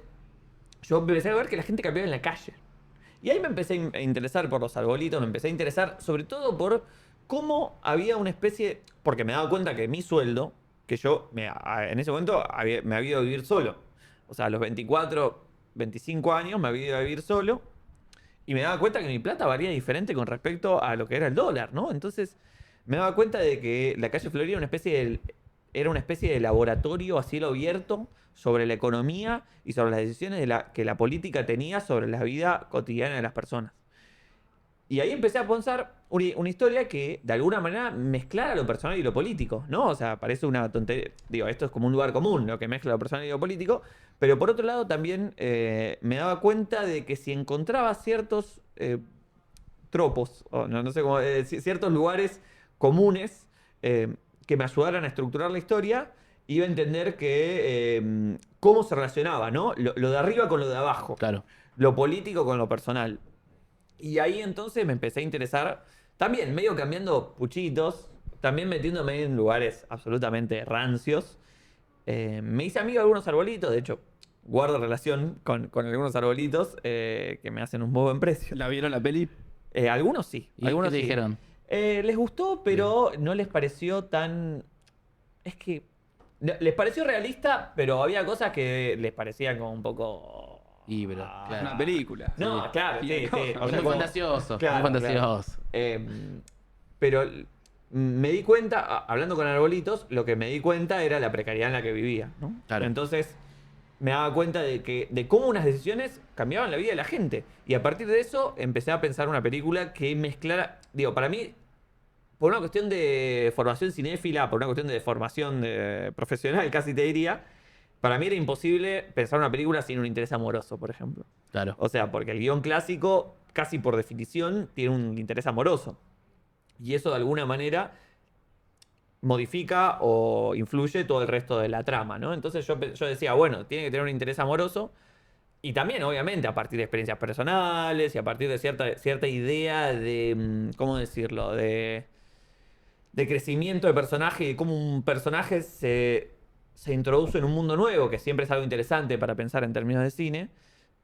S2: yo empecé a ver que la gente cambiaba en la calle. Y ahí me empecé a interesar por los arbolitos, me empecé a interesar sobre todo por cómo había una especie... Porque me daba cuenta que mi sueldo, que yo en ese momento me había ido a vivir solo. O sea, a los 24, 25 años me había ido a vivir solo. Y me daba cuenta que mi plata valía diferente con respecto a lo que era el dólar, ¿no? Entonces me daba cuenta de que la calle Florida era una especie de laboratorio a cielo abierto sobre la economía y sobre las decisiones que la política tenía sobre la vida cotidiana de las personas. Y ahí empecé a pensar una historia que de alguna manera mezclara lo personal y lo político, ¿no? O sea, parece una tontería. Digo, esto es como un lugar común, lo que mezcla lo personal y lo político. Pero por otro lado también me daba cuenta de que si encontraba ciertos tropos, o no sé cómo, ciertos lugares comunes que me ayudaran a estructurar la historia, iba a entender que cómo se relacionaba, ¿no? Lo de arriba con lo de abajo.
S1: Claro.
S2: Lo político con lo personal. Y ahí entonces me empecé a interesar, también medio cambiando puchitos, también metiéndome en lugares absolutamente rancios. Me hice amigo de algunos arbolitos, de hecho, guardo relación con algunos arbolitos que me hacen un muy buen precio.
S3: ¿La vieron la peli?
S2: Algunos sí,
S1: ¿Y
S2: algunos
S1: qué te
S2: sí.
S1: dijeron?
S2: Les gustó, pero no les pareció tan... Es que les pareció realista, pero había cosas que les parecían como un poco...
S1: Y, pero, claro.
S3: Una película.
S2: No,
S3: Sí.
S2: claro, sí, sí.
S3: Muy
S2: O sea,
S1: Muy
S2: como-
S1: fantasioso,
S2: Claro,
S1: muy fantasioso.
S2: Pero me di cuenta, hablando con arbolitos, lo que me di cuenta era la precariedad en la que vivía, ¿no?
S1: Claro.
S2: Entonces me daba cuenta de cómo unas decisiones cambiaban la vida de la gente. Y a partir de eso empecé a pensar una película que mezclara, digo, para mí, por una cuestión de formación cinéfila, por una cuestión de formación profesional, casi te diría, para mí era imposible pensar una película sin un interés amoroso, por ejemplo.
S1: Claro.
S2: O sea, porque el guión clásico, casi por definición, tiene un interés amoroso. Y eso de alguna manera modifica o influye todo el resto de la trama, ¿no? Entonces yo decía, bueno, tiene que tener un interés amoroso. Y también, obviamente, a partir de experiencias personales y a partir de cierta idea de, ¿cómo decirlo? De crecimiento de personaje y de cómo un personaje se introduce en un mundo nuevo, que siempre es algo interesante para pensar en términos de cine.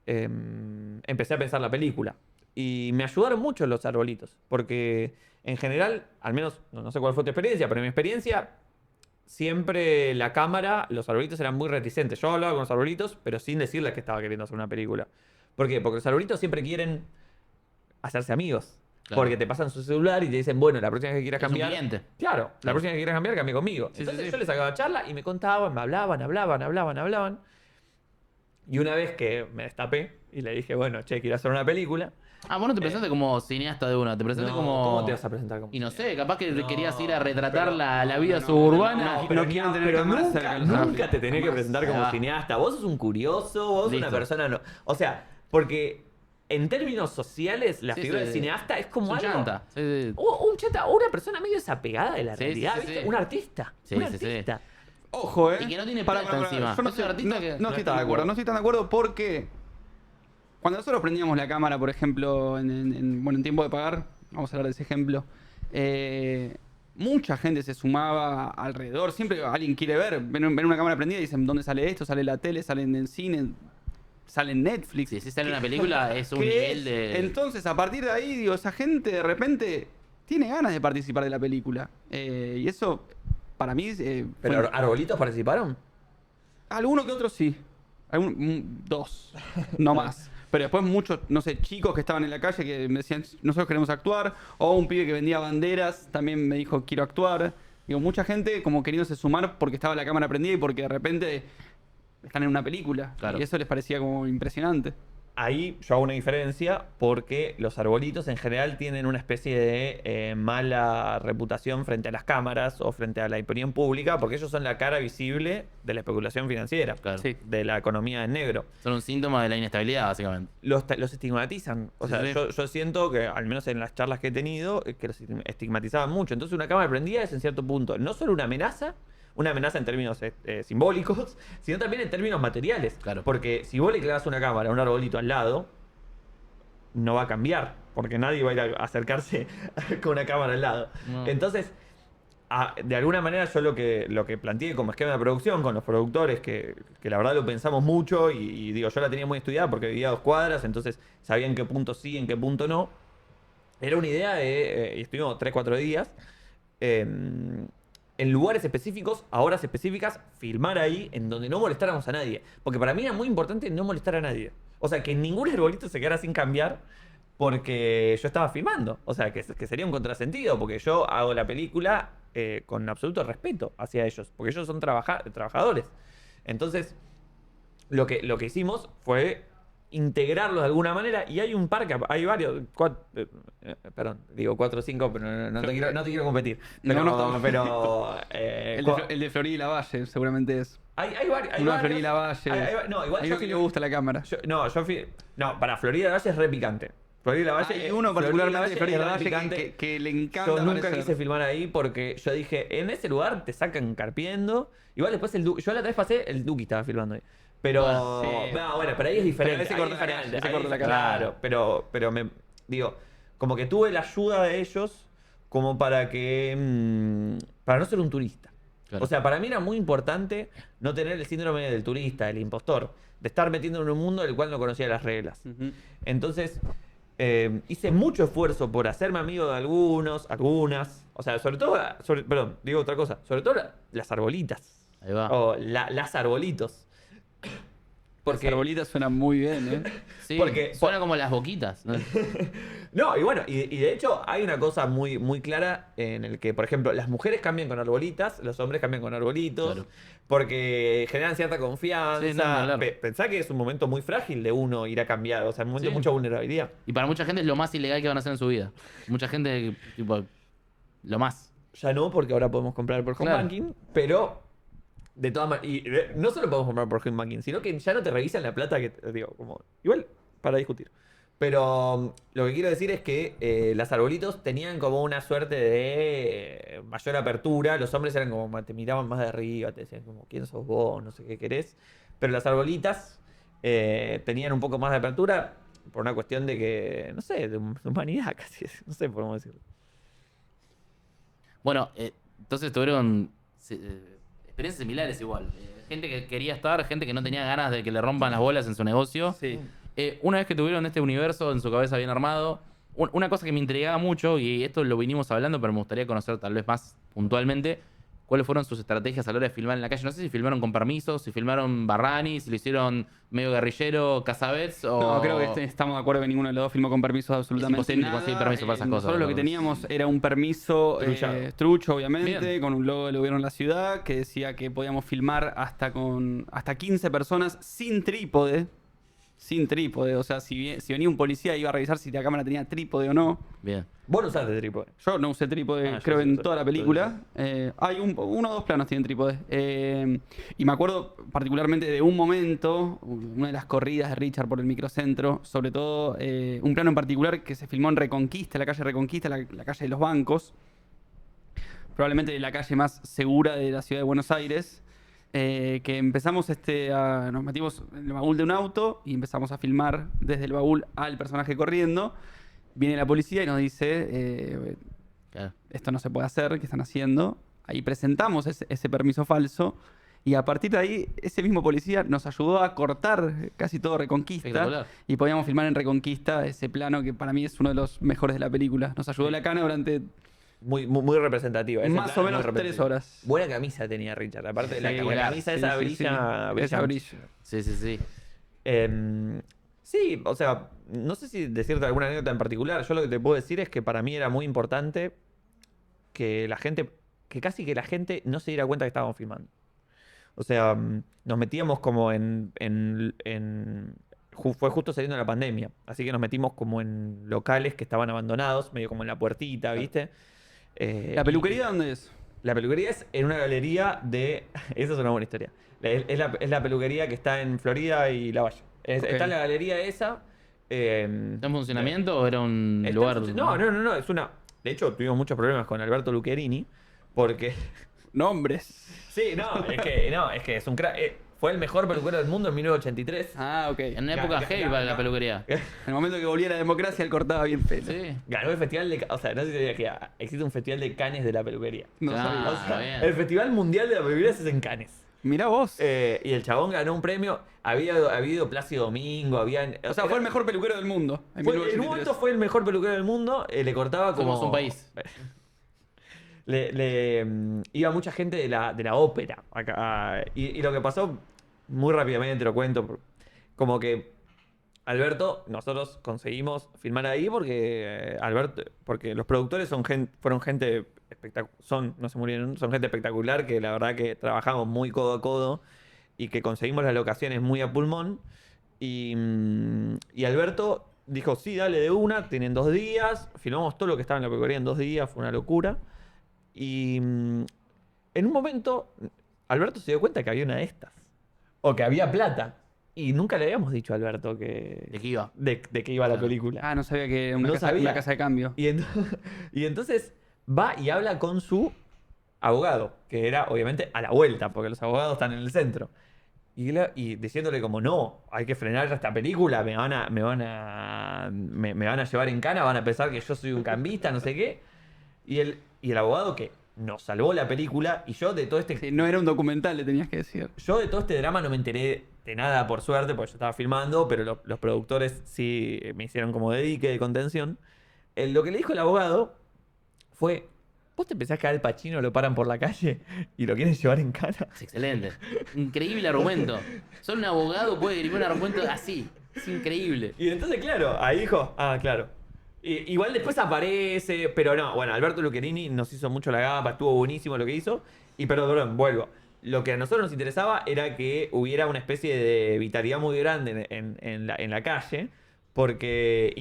S2: Empecé a pensar la película. Y me ayudaron mucho los arbolitos, porque en general, al menos, no sé cuál fue tu experiencia, pero en mi experiencia, siempre la cámara, los arbolitos eran muy reticentes. Yo hablaba con los arbolitos, pero sin decirles que estaba queriendo hacer una película. ¿Por qué? Porque los arbolitos siempre quieren hacerse amigos.
S1: Claro.
S2: Porque te pasan su celular y te dicen, bueno, la próxima vez que quieras
S1: Es un
S2: cambiar.
S1: cliente.
S2: Claro, la
S1: Claro.
S2: próxima vez que quieras cambiar, cambia conmigo.
S1: Sí,
S2: Entonces
S1: sí.
S2: yo les sacaba charla y me contaban, me hablaban. Y una vez que me destapé y le dije, bueno, che, quiero hacer una película.
S1: Ah, vos no te presentaste como cineasta de una, te presentaste
S2: No,
S1: como...
S2: ¿cómo te vas a presentar como
S1: Y no sé,
S2: cineasta?
S1: capaz que
S2: No,
S1: querías ir a retratar
S2: pero-
S1: la vida
S3: no,
S1: suburbana.
S3: no,
S2: Pero,
S3: quieren tener
S2: pero
S3: cámaras cerca de los
S2: nunca
S3: árboles.
S2: te tenés que
S3: Jamás.
S2: presentar como
S1: Ah.
S2: cineasta. Vos sos un curioso, vos sos una
S1: Listo.
S2: persona... No. O sea, porque en términos sociales, la
S1: Sí,
S2: figura
S1: sí.
S2: de cineasta es como
S1: Es un
S2: algo...
S1: chanta. Sí, sí.
S2: Un chata, una persona medio desapegada de la
S1: Sí,
S2: realidad,
S1: sí, sí,
S2: ¿viste?
S1: sí.
S2: Un artista.
S1: Sí,
S2: un
S1: sí, sí.
S2: artista.
S3: Ojo,
S1: Y que no tiene
S3: Pará,
S1: plata
S3: pará, pará.
S1: encima.
S3: Yo no,
S1: Es un artista que-
S3: no estoy tan de acuerdo. No estoy tan de acuerdo porque cuando nosotros prendíamos la cámara, por ejemplo, en tiempo de pagar, vamos a hablar de ese ejemplo, mucha gente se sumaba alrededor. Siempre alguien quiere ven una cámara prendida y dicen, ¿dónde sale esto? Sale en la tele, sale en el cine, sale en Netflix.
S1: Si sale una película, es un
S3: ¿Qué
S1: nivel
S3: es?
S1: de...
S3: Entonces, a partir de ahí, digo, esa gente de repente tiene ganas de participar de la película. Y eso, para mí,
S2: ¿Pero
S3: fue-
S2: arbolitos participaron?
S3: alguno que otro sí. Dos, no más. Pero después muchos, no sé, chicos que estaban en la calle que me decían, nosotros queremos actuar. O un pibe que vendía banderas también me dijo, quiero actuar. Digo, mucha gente como queriéndose sumar porque estaba la cámara prendida y porque de repente están en una película.
S1: Claro.
S3: Y eso les parecía como impresionante.
S2: Ahí yo hago una diferencia porque los arbolitos en general tienen una especie de mala reputación frente a las cámaras o frente a la opinión pública porque ellos son la cara visible de la especulación financiera,
S1: Claro.
S3: Sí.
S2: de la economía en negro.
S1: Son un síntoma de la inestabilidad, básicamente.
S2: Los estigmatizan. O
S1: Sí,
S2: sea,
S1: sí.
S2: yo siento que, al menos en las charlas que he tenido, que los estigmatizaban mucho. Entonces una cámara prendida es en cierto punto no solo una amenaza en términos simbólicos, sino también en términos materiales.
S1: Claro.
S2: Porque si vos le clavas una cámara a un arbolito al lado, no va a cambiar, porque nadie va a ir a acercarse con una cámara al lado.
S1: No.
S2: Entonces, de alguna manera yo lo que planteé como esquema de producción con los productores, que la verdad lo pensamos mucho y digo, yo la tenía muy estudiada porque vivía a 2 cuadras, entonces sabía en qué punto sí, en qué punto no. Era una idea de, y estuvimos 3-4 días, en lugares específicos, a horas específicas, filmar ahí en donde no molestáramos a nadie. Porque para mí era muy importante no molestar a nadie. O sea, que ningún arbolito se quedara sin cambiar porque yo estaba filmando. O sea, que sería un contrasentido, porque yo hago la película con absoluto respeto hacia ellos, porque ellos son trabajadores. Entonces, lo que hicimos fue integrarlos de alguna manera. Y hay un parque, hay varios, perdón, digo 4 o 5, pero no te quiero competir. Pero,
S3: El de Florida y la Valle, seguramente es.
S2: hay varios.
S3: Uno de Florida y la Valle.
S2: No, igual
S3: Hay
S2: yo
S3: uno que
S2: fui-
S3: le gusta la cámara.
S2: para Florida y la Valle es re picante. Florida y la Valle,
S3: Hay uno particularmente de Florida y la Valle
S2: picante.
S3: que le encanta.
S2: Yo nunca
S3: aparecer.
S2: quise filmar ahí porque yo dije, en ese lugar te sacan carpiendo. Igual después yo la otra vez pasé, el Duki estaba filmando ahí. Pero,
S3: Sí.
S2: pero ahí es diferente.
S3: Pero ese
S2: ahí
S3: corta
S2: es
S3: la
S2: diferente,
S3: calle, ese
S2: ahí
S3: corta
S2: es
S3: la calle.
S2: Claro, pero digo, como que tuve la ayuda de ellos como para para no ser un turista.
S1: Claro.
S2: O sea, para mí era muy importante no tener el síndrome del turista, del impostor, de estar metiendo en un mundo del cual no conocía las reglas.
S3: Ujú.
S2: Entonces, hice mucho esfuerzo por hacerme amigo de algunas. O sea, sobre todo, perdón, digo otra cosa. Sobre todo las arbolitas.
S1: Ahí va.
S2: O las arbolitos. Porque,
S3: Las arbolitas suenan muy bien, ¿eh?
S1: Sí,
S2: porque-
S1: suena como las boquitas, ¿no?
S2: no, y bueno, y de hecho hay una cosa muy, muy clara en el que, por ejemplo, las mujeres cambian con arbolitas, los hombres cambian con arbolitos,
S1: Claro.
S2: porque generan cierta confianza.
S1: Sí, no, ni hablar.
S2: Pensá que es un momento muy frágil de uno ir a cambiar, o sea, un momento de
S1: Sí.
S2: mucha vulnerabilidad.
S1: Y para mucha gente es lo más ilegal que van a hacer en su vida. Mucha gente, tipo, lo más.
S2: Ya no, porque ahora podemos comprar por home
S1: Claro.
S2: banking, pero de todas maneras, no solo podemos comprar por home banking, sino que ya no te revisan la plata que, digo, como, igual, para discutir. Pero lo que quiero decir es que las arbolitos tenían como una suerte de mayor apertura, los hombres eran como, te miraban más de arriba, te decían como, ¿quién sos vos? No sé qué querés. Pero las arbolitas tenían un poco más de apertura por una cuestión de que, no sé, de humanidad casi, no sé por cómo decirlo.
S1: Bueno, entonces tuvieron experiencias similares igual. Gente que quería estar, gente que no tenía ganas de que le rompan las bolas en su negocio.
S3: Sí.
S1: Una vez que tuvieron este universo en su cabeza bien armado, una cosa que me intrigaba mucho, y esto lo vinimos hablando, pero me gustaría conocer tal vez más puntualmente, cuáles fueron sus estrategias a la hora de filmar en la calle. No sé si filmaron con permiso, si filmaron Barrani, si lo hicieron medio guerrillero, Casabets o...
S3: No, creo que estamos de acuerdo que ninguno de los dos filmó con permiso absolutamente
S1: imposible
S3: nada.
S1: conseguir permiso para esas cosas,
S3: Nosotros lo que
S1: todos.
S3: teníamos era un permiso
S2: Truchado.
S3: trucho, obviamente,
S1: Bien.
S3: con un logo del gobierno de la ciudad que decía que podíamos filmar hasta 15 personas sin trípode. Sin trípode, o sea, si venía un policía iba a revisar si la cámara tenía trípode o no.
S1: Bien.
S2: Vos no usaste trípode.
S3: Yo no usé trípode,
S2: Ah, yo
S3: creo,
S2: sí
S3: en
S2: usé.
S3: toda la película. Hay uno o dos planos tienen trípode. Y me acuerdo particularmente de un momento, una de las corridas de Richard por el microcentro, sobre todo un plano en particular que se filmó en Reconquista, la calle Reconquista, la calle de los bancos. Probablemente la calle más segura de la ciudad de Buenos Aires. Que empezamos nos metimos en el baúl de un auto y empezamos a filmar desde el baúl al personaje corriendo. Viene la policía y nos dice,
S1: Claro.
S3: esto no se puede hacer, ¿qué están haciendo? Ahí presentamos ese permiso falso y a partir de ahí ese mismo policía nos ayudó a cortar casi todo Reconquista
S1: Espectacular.
S3: y podíamos filmar en Reconquista ese plano que para mí es uno de los mejores de la película. Nos ayudó la cana durante
S2: Muy, muy, muy representativa. Ese
S3: más
S2: plano
S3: o
S2: es muy
S3: menos 3
S2: representativo.
S3: horas.
S2: Buena camisa tenía Richard. Aparte de
S3: Sí,
S2: la
S3: claro.
S2: camisa
S3: Sí,
S2: esa
S3: sí,
S2: brilla,
S3: sí.
S2: brilla
S3: Esa
S2: mucho.
S3: brilla.
S1: Sí, sí, sí.
S2: Sí, o sea, no sé si decirte alguna anécdota en particular. Yo lo que te puedo decir es que para mí era muy importante que casi que la gente no se diera cuenta que estábamos filmando. O sea, nos metíamos como fue justo saliendo la pandemia, así que nos metimos como en locales que estaban abandonados, medio como en la puertita, ¿viste?
S3: ¿La peluquería dónde es?
S2: La peluquería es en una galería de... Esa es una buena historia. Es la peluquería que está en Florida y La Valle.
S3: Ok.
S2: Está en la galería esa.
S1: ¿Está en funcionamiento o era un
S2: Está
S1: lugar...?
S2: No, es una... De hecho, tuvimos muchos problemas con Alberto Lucherini porque...
S3: Nombres.
S2: Sí, es que es un crack. Fue el mejor peluquero del mundo en 1983.
S3: Ah, ok.
S1: En una época heavy para la peluquería.
S3: En el momento que volviera la democracia, él cortaba bien pelo.
S1: Sí.
S2: Ganó el festival de... O sea, no sé si sabías que existe un festival de canes de la peluquería.
S3: No
S1: Ah,
S3: sabía.
S2: O sea,
S1: bien.
S2: el festival mundial de la peluquería se hace en Cannes.
S3: Mirá vos.
S2: Y el chabón ganó un premio. Había habido Plácido Domingo,
S3: o sea, fue el mejor peluquero del mundo.
S2: En un momento fue el mejor peluquero del mundo. Le cortaba como...
S1: Somos un país.
S2: Iba mucha gente de la ópera acá. Y lo que pasó, muy rápidamente te lo cuento, como que Alberto, nosotros conseguimos filmar ahí porque porque los productores fueron gente no se murieron, son gente espectacular que la verdad que trabajamos muy codo a codo y que conseguimos las locaciones muy a pulmón. Y Alberto dijo, sí, dale de una, tienen 2 días, filmamos todo lo que estaba en la peluquería en 2 días, fue una locura. Y en un momento, Alberto se dio cuenta que había una de estas. O que había plata. Y nunca le habíamos dicho a Alberto que...
S1: ¿De qué iba?
S2: De que iba la
S1: Claro.
S2: película.
S3: Ah, no sabía que era una,
S2: No
S3: casa,
S2: sabía.
S3: una casa de cambio.
S2: Y entonces va y habla con su abogado, que era obviamente a la vuelta, porque los abogados están en el centro. Y diciéndole como, no, hay que frenar esta película, me van a llevar en cana, van a pensar que yo soy un cambista, no sé qué. Y el abogado que nos salvó la película, y yo de todo este...
S3: Sí, no era un documental, le tenías que decir.
S2: Yo de todo este drama no me enteré de nada, por suerte, porque yo estaba filmando, pero los productores sí me hicieron como de dique de contención. Lo que le dijo el abogado fue, ¿vos te pensás que Al Pacino lo paran por la calle y lo quieren llevar en cana?
S1: Es excelente. Increíble argumento. Solo un abogado puede escribir un argumento así. Es increíble.
S2: Y entonces, claro, ahí dijo, claro. Igual después aparece, pero no, bueno, Alberto Lucherini nos hizo mucho la gamba, estuvo buenísimo lo que hizo. Y perdón, vuelvo. Lo que a nosotros nos interesaba era que hubiera una especie de vitalidad muy grande en la calle, porque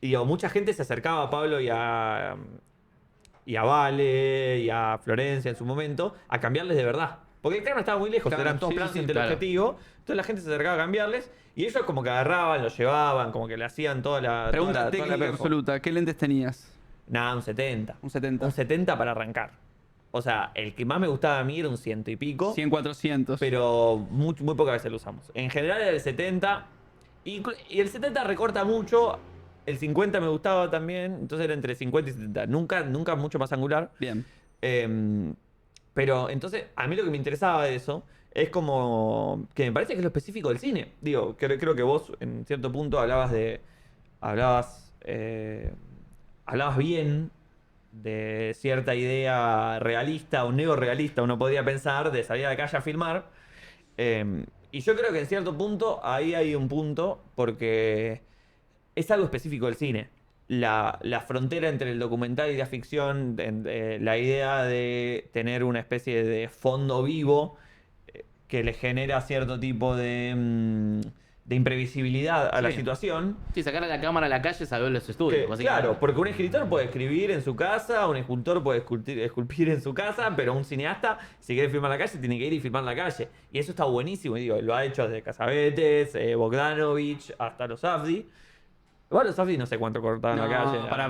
S2: digo, mucha gente se acercaba a Pablo y a Vale y a Florencia en su momento a cambiarles de verdad. Porque claro, estaba muy lejos,
S3: Claro,
S2: eran todos
S3: sí,
S2: planos
S3: sí,
S2: del
S1: claro.
S2: objetivo. Entonces la gente se acercaba a cambiarles y ellos como que agarraban, los llevaban, como que le hacían toda la...
S3: Pregunta
S2: toda la
S3: técnica
S2: perfo.
S3: absoluta. ¿Qué lentes tenías?
S2: Nada, un 70.
S3: Un 70.
S2: Un 70 para arrancar. O sea, el que más me gustaba a mí era un 100 y pico.
S3: 100-400.
S2: Pero muy pocas veces lo usamos. En general era el 70. Y el 70 recorta mucho. El 50 me gustaba también. Entonces era entre 50 y 70. Nunca mucho más angular.
S3: Bien.
S2: Pero entonces, a mí lo que me interesaba de eso es como que me parece que es lo específico del cine. Digo, creo que vos en cierto punto hablabas bien de cierta idea realista o neorrealista, uno podría pensar, de salir a la calle a filmar. Y yo creo que en cierto punto, ahí hay un punto, porque es algo específico del cine. La frontera entre el documental y la ficción, la idea de tener una especie de fondo vivo que le genera cierto tipo de imprevisibilidad a la
S1: Sí.
S2: situación.
S1: Sí, sacar a la cámara a la calle es saber los estudios, básicamente.
S2: Claro, porque un escritor puede escribir en su casa, un escultor puede esculpir en su casa, pero un cineasta, si quiere filmar la calle, tiene que ir y filmar la calle. Y eso está buenísimo, y digo, lo ha hecho desde Casabetes, Bogdanovich, hasta los Safdie. Igual los Safdie no sé cuánto cortaban la calle.
S3: Pará.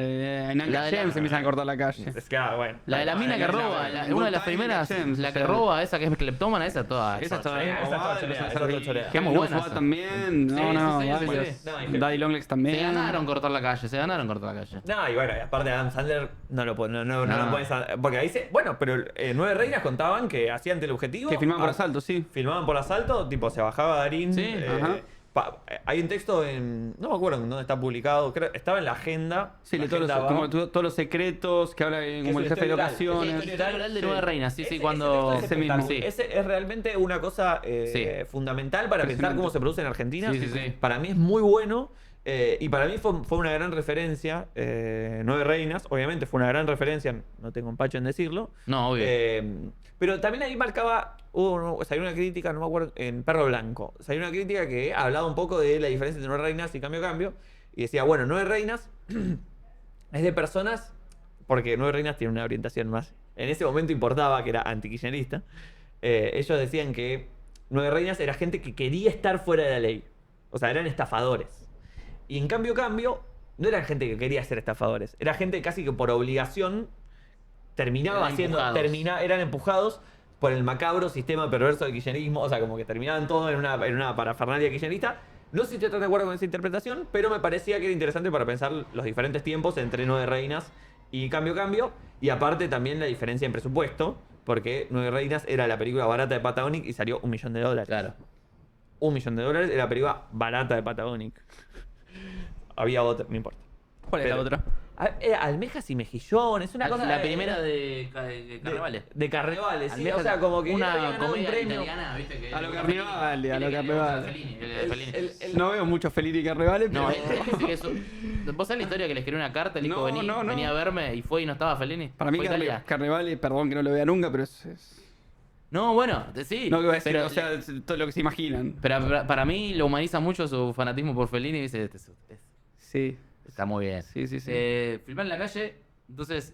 S3: En
S1: La de
S3: Uncle
S1: la-
S3: James empiezan a cortar la calle.
S2: Es que, bueno.
S1: La de la mina que roba, una de las primeras, la que roba, esa que es cleptómana, esa toda.
S3: Esa está
S2: Esa está choreada, esa está choreada.
S1: Qué muy
S3: Muy
S1: buena
S3: buena
S1: esa.
S3: también.
S1: Sí,
S3: No,
S1: sí, sí,
S3: varios.
S1: sí.
S2: No, hay que-
S3: Daddy Longlegs también.
S1: Se ganaron cortar la calle, se ganaron cortar la calle.
S2: No, y bueno, y aparte Adam Sandler no lo
S1: No.
S2: puedes. Porque ahí bueno, pero 9 reinas contaban que hacían teleobjetivo.
S3: Que filmaban por asalto, sí.
S2: Filmaban por asalto, tipo se bajaba Darín.
S1: Sí,
S3: ajá.
S2: Hay un texto no me acuerdo en dónde está publicado, creo, estaba en la agenda.
S3: Sí,
S2: la
S3: todos los,
S2: agenda
S3: como
S2: va.
S3: todos los secretos que habla como el
S2: es
S3: jefe de
S2: el historial.
S1: Es la
S3: locaciones.
S1: historia oral de
S2: Sí.
S1: Nueve Reinas, sí, sí,
S2: Ese
S1: cuando...
S2: texto es
S3: Ese mismo,
S2: espectacular.
S1: sí.
S2: Ese es realmente una cosa
S1: Sí.
S2: fundamental para pensar
S3: Impresionante.
S2: cómo se produce en Argentina.
S1: Sí, sí, sí.
S2: Para mí es muy bueno. Y para mí fue una gran referencia. 9 reinas, obviamente fue una gran referencia, no tengo empacho en decirlo.
S1: No, obvio.
S2: Pero también ahí marcaba, salió una crítica, no me acuerdo, en Perro Blanco. Salió una crítica que hablaba un poco de la diferencia entre 9 reinas y Cambio. Y decía, bueno, 9 reinas es de personas, porque 9 reinas tiene una orientación más. En ese momento importaba que era antikirchnerista. Ellos decían que 9 reinas era gente que quería estar fuera de la ley. O sea, eran estafadores. Y en Cambio no eran gente que quería ser estafadores. Era gente casi que por obligación terminaba eran empujados por el macabro sistema perverso del kirchnerismo. O sea, como que terminaban todo en una parafernalia kirchnerista. No sé si estoy tan de acuerdo con esa interpretación, pero me parecía que era interesante para pensar los diferentes tiempos entre 9 reinas y Cambio. Y aparte también la diferencia en presupuesto, porque 9 reinas era la película barata de Patagonic y salió $1 millón.
S1: Claro.
S2: $1 millón era la película barata de Patagonic. Había otra, no importa.
S3: ¿Cuál es la
S2: Pero-
S3: otra?
S2: Almejas y mejillones, una cosa.
S1: La primera de Carnavales.
S2: De Carnevales, sí.
S1: Almejas,
S2: O sea, como que
S1: una
S2: había ganado un
S1: comedia
S2: premio.
S1: italiana, ¿viste? Que
S3: A lo
S1: que
S3: Carnevale, a lo
S1: que le
S3: Carnevale.
S1: gusta Fellini, que de Fellini.
S3: No veo mucho Felipe y Carnevale, pero...
S1: No, dice que eso. ¿Vos sabés la historia que le escribió una carta? El hijo
S3: No, no.
S1: venía a verme y fue y no estaba Fellini.
S3: Para mí
S1: Fue a Italia.
S3: Carnevale, perdón que no lo vea nunca, pero es
S1: No, bueno, sí.
S3: No, que voy a decir,
S1: pero,
S3: o sea, todo lo que se imaginan.
S1: pero para mí lo humaniza mucho su fanatismo por Fellini y dice,
S3: Sí.
S1: está muy bien.
S3: Sí, sí, sí.
S1: Filmar en la calle, entonces,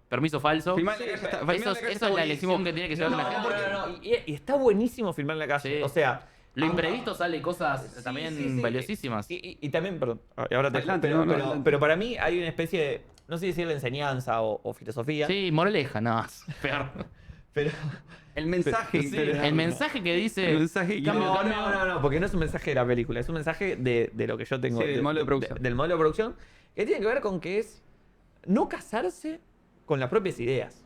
S1: permiso falso.
S3: Filmar en la calle está- filmar en la calle
S1: Eso
S3: está
S1: es la
S3: buenísimo.
S1: elección que tiene que llevar la gente.
S2: No. Y está buenísimo filmar en la calle.
S1: Sí.
S2: O sea,
S1: Lo imprevisto sale cosas
S2: sí,
S1: también
S2: sí.
S1: valiosísimas.
S2: Y también, perdón, ahora te
S3: Adelante,
S2: pero,
S3: no,
S2: pero,
S3: adelante.
S2: pero para mí hay una especie de, no sé si decirle enseñanza o filosofía,
S1: Sí, moraleja, no, peor.
S2: pero...
S3: El mensaje.
S1: Sí,
S3: integral.
S1: el mensaje que dice.
S3: El mensaje que-
S1: cambio,
S2: No, porque no es un mensaje de la película, es un mensaje de lo que yo tengo.
S3: Sí, del modelo de producción.
S2: Del modelo de producción, que tiene que ver con que es no casarse con las propias ideas.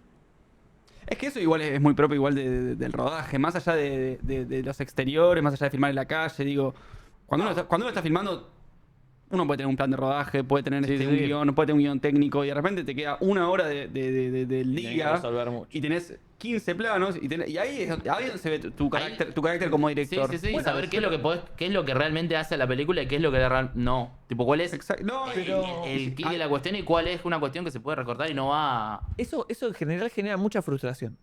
S3: Es que eso igual es muy propio igual del rodaje, más allá de los exteriores, más allá de filmar en la calle, digo, cuando uno está filmando, uno puede tener un plan de rodaje, puede tener
S1: Sí,
S3: un
S1: sí.
S3: guión, puede tener un guión técnico, y de repente te queda una hora del
S2: Tiene que
S3: día
S2: resolver mucho.
S3: y tenés 15 planos, y ahí es donde se ve tu carácter como
S1: Sí,
S3: director.
S1: sí, sí.
S2: Bueno,
S1: saber qué es lo que qué es lo que realmente hace a la película y qué es lo que no. Tipo, cuál es
S3: Exacto. No,
S2: Pero-
S1: el key de la cuestión y cuál es una cuestión que se puede recortar y no va.
S2: Eso en general genera mucha frustración.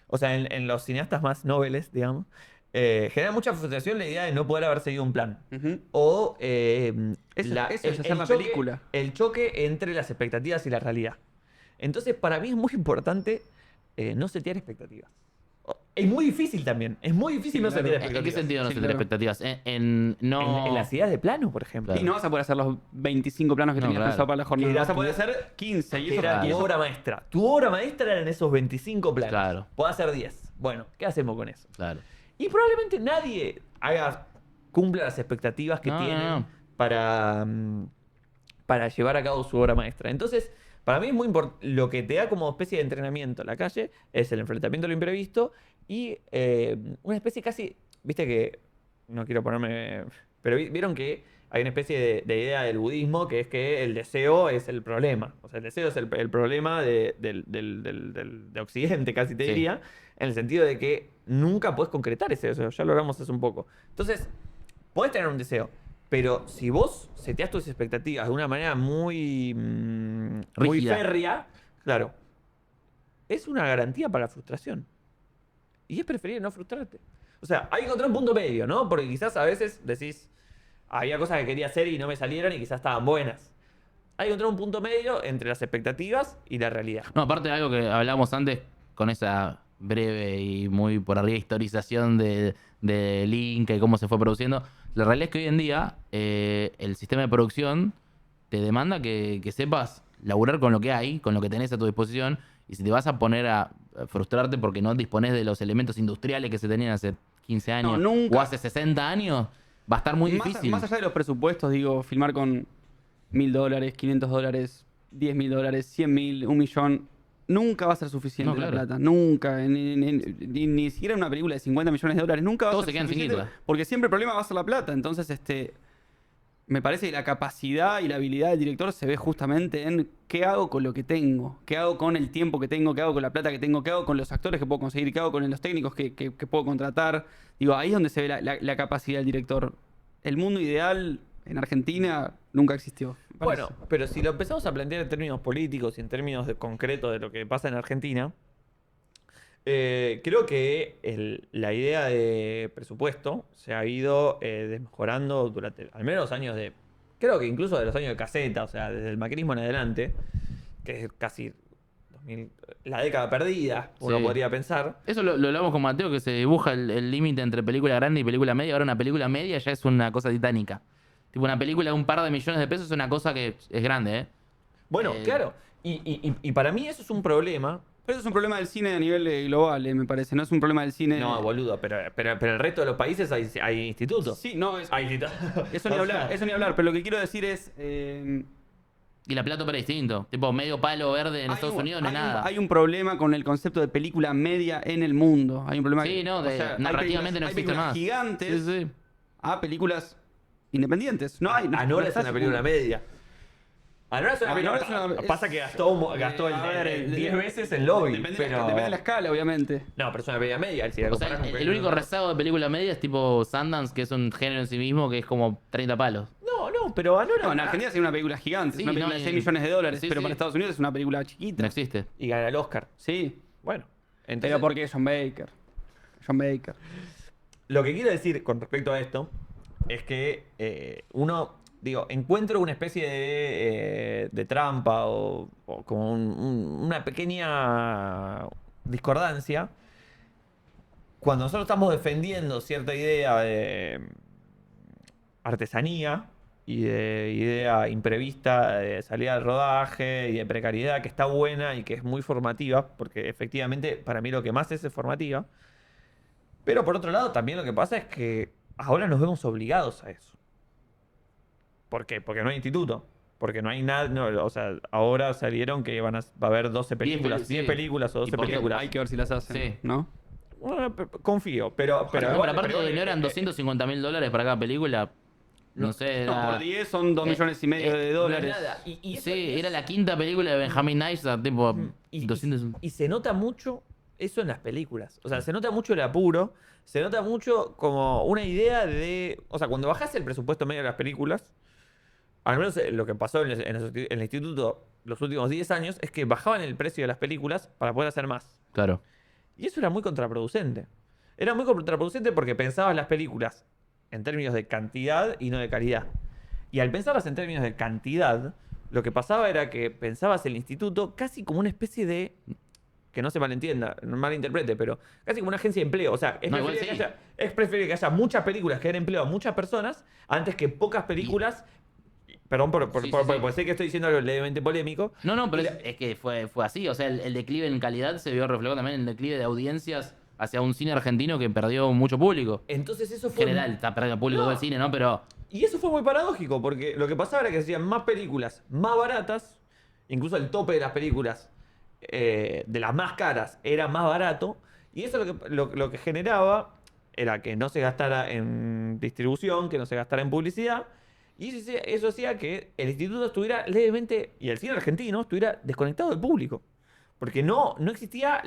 S2: O sea, en los cineastas más nobles, digamos, genera mucha frustración la idea de no poder haber seguido un plan.
S3: Ujú.
S2: O
S3: Eso es hacer la
S2: choque-
S3: película.
S2: El choque entre las expectativas y la realidad. Entonces, para mí es muy importante no setear expectativas. Es muy difícil también. Es muy difícil
S3: Sí,
S2: no
S3: claro.
S2: setear
S1: ¿En
S2: expectativas.
S1: qué sentido no
S3: Sí,
S1: se tiene
S3: claro.
S1: expectativas? No.
S2: En las ideas de plano, por ejemplo.
S3: Y no vas a poder hacer los 25 planos que
S1: No,
S3: tenías
S1: claro.
S3: pensado para la jornada.
S2: Que
S3: Vas a
S2: tú-
S3: poder hacer 15. Y
S2: Que
S3: eso,
S2: era
S3: y
S2: tu
S3: eso-
S2: obra maestra. Tu obra maestra eran esos 25 planos.
S1: Claro.
S2: Podés hacer 10. Bueno, ¿qué hacemos con eso?
S1: Claro.
S2: Y probablemente nadie cumpla las expectativas que
S1: No,
S2: tienen
S1: no.
S2: para llevar a cabo su obra maestra. Entonces, para mí es muy importante. Lo que te da como especie de entrenamiento la calle es el enfrentamiento a lo imprevisto y una especie casi. Viste que. No quiero ponerme. Pero vieron que hay una especie de idea del budismo que es que el deseo es el problema. O sea, el deseo es el problema de Occidente, casi te
S1: Sí.
S2: diría. En el sentido de que nunca puedes concretar ese deseo. Ya lo hablamos hace un poco. Entonces, podés tener un deseo. Pero si vos seteás tus expectativas de una manera muy
S1: Rígida.
S2: férrea, claro, es una garantía para la frustración. Y es preferible no frustrarte. O sea, hay que encontrar un punto medio, ¿no? Porque quizás a veces decís, había cosas que quería hacer y no me salieron y quizás estaban buenas. Hay que encontrar un punto medio entre las expectativas y la realidad.
S1: No, aparte de algo que hablábamos antes con esa breve y muy por arriba historización de Link y cómo se fue produciendo. La realidad es que hoy en día el sistema de producción te demanda que sepas laburar con lo que hay, con lo que tenés a tu disposición. Y si te vas a poner a frustrarte porque no disponés de los elementos industriales que se tenían hace 15 años
S3: nunca.
S1: o hace 60 años, va a estar muy difícil.
S3: Más allá de los presupuestos, digo, filmar con $1.000, $500, $10.000, 100.000, 1.000.000, nunca va a ser suficiente
S1: No, claro.
S3: la plata. Nunca. Ni siquiera en una película de $50 millones, nunca va
S1: Todos
S3: a
S1: se
S3: ser
S1: quedan sin
S3: suficiente.
S1: guita.
S3: Porque siempre el problema va a ser la plata. Entonces, me parece que la capacidad y la habilidad del director se ve justamente en qué hago con lo que tengo, qué hago con el tiempo que tengo, qué hago con la plata que tengo, qué hago con los actores que puedo conseguir, qué hago con los técnicos que puedo contratar. Digo, ahí es donde se ve la capacidad del director. El mundo ideal en Argentina nunca existió. me parece.
S2: Bueno, pero si lo empezamos a plantear en términos políticos y en términos concretos de lo que pasa en Argentina, creo que la idea de presupuesto se ha ido desmejorando durante al menos los años de. Creo que incluso de los años de caseta, o sea, desde el macrismo en adelante, que es casi 2000, la década perdida, uno
S1: Sí.
S2: podría pensar.
S1: Eso lo hablamos con Mateo, que se dibuja el límite entre película grande y película media. Ahora una película media ya es una cosa titánica. Tipo, una película de un par de millones de pesos es una cosa que es grande, ¿eh?
S2: Bueno,
S1: Eh,
S2: claro. Y para mí eso es un problema.
S3: Pero eso es un problema del cine a nivel global, me parece. No es un problema del cine.
S2: No, boludo, pero el resto de los países hay institutos.
S3: Sí, no,
S2: Hay institutos.
S3: eso ni hablar, eso ni hablar. Pero lo que quiero decir es.
S1: Y La Plata Ópera es distinto. Tipo, medio palo verde en Estados Unidos, no es nada.
S3: Hay un problema con el concepto de película media en el mundo. Hay un problema.
S1: Sí, no,
S3: hay
S1: narrativamente no
S3: hay
S1: existe
S3: películas
S1: más.
S3: gigantes
S1: Sí, sí.
S3: a películas independientes. No hay.
S2: Anora
S3: no
S2: es
S3: está
S2: una
S3: ese
S2: película
S3: mundo.
S2: media. Anora es una
S3: Anora
S2: película.
S3: es una-
S2: Pasa que gastó
S3: A ver,
S2: 10 veces el lobby.
S3: Depende,
S2: pero...
S3: depende de la escala, obviamente.
S2: No, pero es una película media. Si la
S1: O sea,
S2: comparás con
S1: el único rezago de película media es tipo Sundance, que es un género en sí mismo que es como 30 palos.
S2: No, pero Anora.
S3: No, en Argentina sería una película gigante,
S1: Sí,
S3: es una película
S1: no,
S3: de $6 millones,
S1: sí,
S3: pero
S1: sí.
S3: para Estados Unidos es una película chiquita.
S1: No existe.
S2: Y gana el Oscar.
S3: Sí,
S2: Bueno. Entonces,
S3: pero porque es John Baker. John Baker.
S2: Lo que quiero decir con respecto a esto es que encuentro una especie de trampa o como una pequeña discordancia cuando nosotros estamos defendiendo cierta idea de artesanía y de idea imprevista de salida del rodaje y de precariedad que está buena y que es muy formativa, porque efectivamente para mí lo que más es formativa. Pero por otro lado también lo que pasa es que ahora nos vemos obligados a eso. ¿Por qué? Porque no hay instituto. Porque no hay nada. O sea, ahora salieron que va a haber 12 películas, 10 películas o 12 películas.
S3: Hay que ver si las hacen,
S1: Sí.
S3: ¿no?
S2: Bueno, confío, pero
S1: Pero
S2: igual-
S1: aparte
S2: pero,
S1: no eran $250.000 para cada película. No sé,
S3: No,
S1: era...
S3: por 10 son 2 millones y medio de dólares.
S2: no es nada. Y eso
S1: Sí,
S2: es-
S1: era la quinta película de Benjamin Nice, tipo
S2: y-
S1: 200...
S2: y se nota mucho eso en las películas. O sea, se nota mucho el apuro, se nota mucho como una idea de... O sea, cuando bajás el presupuesto medio de las películas, al menos lo que pasó en el instituto los últimos 10 años, es que bajaban el precio de las películas para poder hacer más.
S1: Claro.
S2: Y eso era muy contraproducente. Era muy contraproducente porque pensabas las películas en términos de cantidad y no de calidad. Y al pensarlas en términos de cantidad, lo que pasaba era que pensabas el instituto casi como una especie de... Que no se malentienda, no malinterprete, pero casi como una agencia de empleo. O sea, es,
S1: No, igual
S2: preferible,
S1: sí.
S2: es preferible que haya muchas películas que den empleo a muchas personas antes que pocas películas... Perdón
S1: Sí, sí,
S2: porque sé que estoy diciendo algo levemente polémico.
S1: No, pero
S2: Y
S1: es que fue así. O sea, el declive en calidad se vio reflejado también en el declive de audiencias hacia un cine argentino que perdió mucho público.
S2: entonces eso
S1: En
S2: fue...
S1: general, está perdiendo público todo el cine, ¿no? Pero
S2: Y eso fue muy paradójico, porque lo que pasaba era que hacían más películas más baratas, incluso el tope de las películas, de las más caras, era más barato, y eso lo que generaba era que no se gastara en distribución, que no se gastara en publicidad, y eso hacía que el instituto estuviera levemente, y el cine argentino estuviera desconectado del público, porque no existía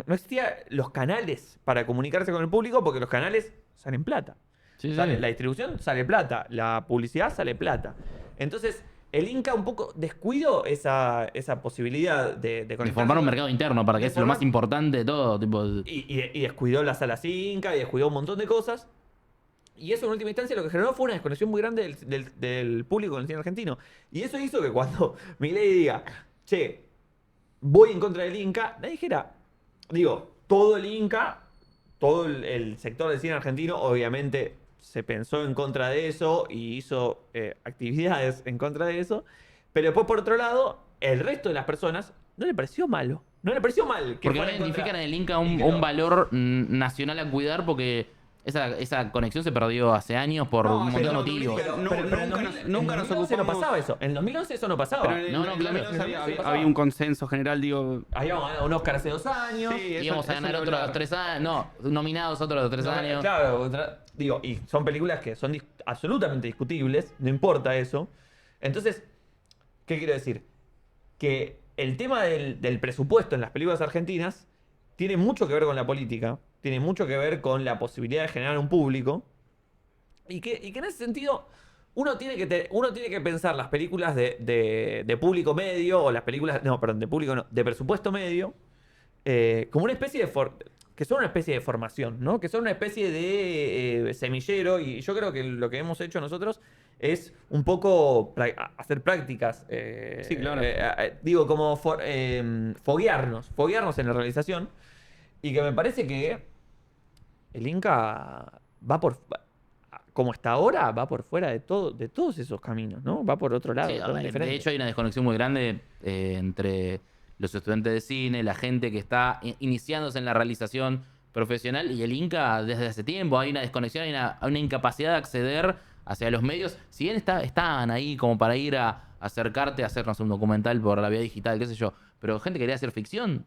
S2: no existía los canales para comunicarse con el público, porque los canales salen plata.
S1: sí,
S2: La distribución sale plata, la publicidad sale plata. Entonces, el Inca un poco descuidó esa posibilidad de
S1: de
S2: conectarse
S1: formar un
S2: con-
S1: mercado interno, para que
S2: de
S1: es lo más
S2: formar-
S1: importante de todo. Tipo,
S2: y descuidó las salas Inca y descuidó un montón de cosas. Y eso en última instancia lo que generó fue una desconexión muy grande del público con el cine argentino. Y eso hizo que cuando Milei diga, che, voy en contra del Inca, nadie dijera, todo el Inca, todo el sector del cine argentino, obviamente se pensó en contra de eso y hizo actividades en contra de eso. Pero después, por otro lado, el resto de las personas no le pareció malo. No le pareció mal.
S1: porque
S2: fuera
S1: ahora
S2: en contra.
S1: identifican en el Inca
S2: Y
S1: un
S2: creo-
S1: valor nacional a cuidar porque esa conexión se perdió hace años por
S3: No,
S1: un montón de
S3: pero
S1: motivos.
S3: pero
S2: Pero en
S3: nunca
S2: 2000
S3: nos-
S2: en
S3: nunca nos
S2: 2011 no
S3: ocupamos-
S2: pasaba eso. En 2011 eso no pasaba.
S3: Pero en
S1: No,
S3: el
S1: claro.
S3: 2011 había,
S2: pasaba.
S3: había un consenso general, digo.
S2: Habíamos ganado un Oscar hace 2 años.
S3: Sí, eso-
S1: Íbamos a
S3: eso
S1: ganar
S3: ni
S1: otros
S3: hablar.
S1: 3 años. No, nominados otros 3
S2: No,
S1: años.
S2: Claro, y son películas que son absolutamente discutibles, no importa eso. Entonces, ¿qué quiero decir? Que el tema del presupuesto en las películas argentinas tiene mucho que ver con la política, tiene mucho que ver con la posibilidad de generar un público, y que en ese sentido uno tiene que pensar las películas de público medio, o las películas, no, perdón, de público no, de presupuesto medio, como una especie que son una especie de formación, ¿no? Que son una especie de semillero, y yo creo que lo que hemos hecho nosotros es un poco hacer prácticas.
S3: Sí, claro.
S2: Como foguearnos en la realización, y que me parece que el Inca como está ahora, va por fuera de todos esos caminos, ¿no? Va por otro lado.
S1: Sí,
S2: totalmente
S1: de
S2: diferente.
S1: hecho hay una desconexión muy grande entre los estudiantes de cine, la gente que está iniciándose en la realización profesional y el Inca desde hace tiempo. Hay una desconexión, hay una incapacidad de acceder hacia los medios. Si bien estaban ahí como para ir a acercarte a hacernos un documental por la vía digital, qué sé yo, pero gente que quería hacer ficción,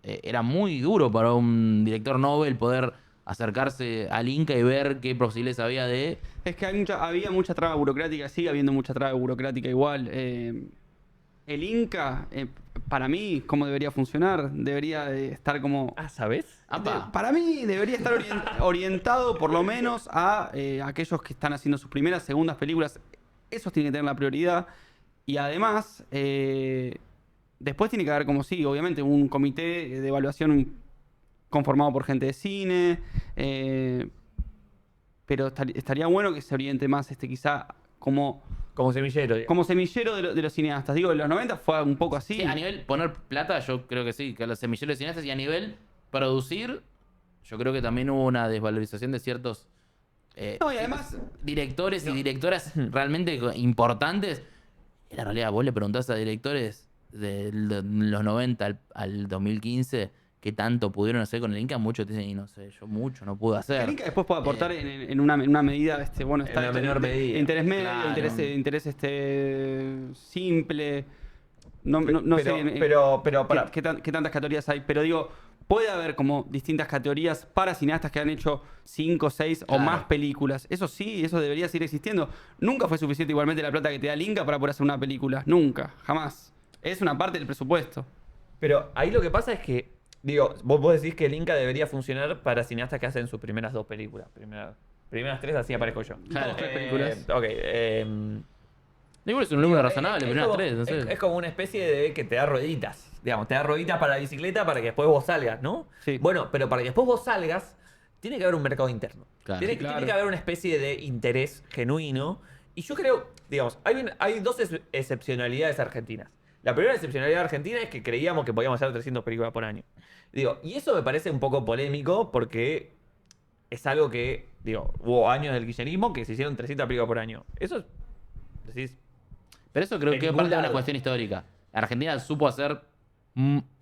S1: era muy duro para un director Nobel poder acercarse al Inca y ver qué posibilidades había de...
S3: Es que había mucha traba burocrática, sigue habiendo mucha traba burocrática igual. El Inca, para mí, ¿cómo debería funcionar? Debería estar como...
S2: ¿Sabes?
S1: ¡Apa!
S3: Para mí debería estar orientado por lo menos a aquellos que están haciendo sus primeras, segundas películas. Esos tienen que tener la prioridad. Y además, después tiene que haber como sí, obviamente, un comité de evaluación conformado por gente de cine. Pero estaría bueno que se oriente más quizá como
S2: semillero. Digamos.
S3: como semillero de los cineastas. Digo, en los 90 fue un poco así.
S1: Sí, a nivel poner plata, yo creo que sí, que a los semilleros de cineastas, y a nivel producir, yo creo que también hubo una desvalorización de ciertos
S3: No, y además,
S1: directores y directoras realmente importantes. En la realidad, vos le preguntás a directores de los 90 al 2015 qué tanto pudieron hacer con el Inca, muchos te dicen, y no sé, yo mucho no pude hacer.
S3: el Inca después puede aportar en una medida, bueno, está
S2: En una menor medida.
S3: interés medio,
S1: Claro.
S3: interés simple. No sé
S2: pero para-
S3: qué tantas categorías hay, pero digo, puede haber como distintas categorías para cineastas que han hecho 5, 6 o
S1: Claro.
S3: más películas. Eso sí, eso debería seguir existiendo. Nunca fue suficiente igualmente la plata que te da el Inca para poder hacer una película. Nunca, jamás. Es una parte del presupuesto.
S2: Pero ahí lo que pasa es que, digo, vos decís que el Inca debería funcionar para cineastas que hacen sus primeras 2 películas. Primeras 3, así aparezco yo.
S1: Claro.
S3: 2, 3 películas.
S2: Ok.
S1: Igual es un número razonable,
S2: es
S1: primeras
S2: como-
S1: tres, no sé.
S2: es como una especie de que te da rueditas. Digamos, te da rueditas para la bicicleta para que después vos salgas, ¿no?
S3: Sí.
S2: Bueno, pero para que después vos salgas, tiene que haber un mercado interno.
S1: Claro.
S2: Tiene,
S3: Sí, claro.
S2: tiene que haber una especie de interés genuino. Y yo creo, digamos, hay dos excepcionalidades argentinas. La primera excepcionalidad argentina es que creíamos que podíamos hacer 300 películas por año. Digo, y eso me parece un poco polémico porque es algo que, digo, hubo años del kirchnerismo que se hicieron 300 películas por año. Eso es, decís,
S1: Pero eso creo
S2: en
S1: que es
S2: ningún
S1: parte de una
S2: lado.
S1: cuestión histórica. Argentina supo hacer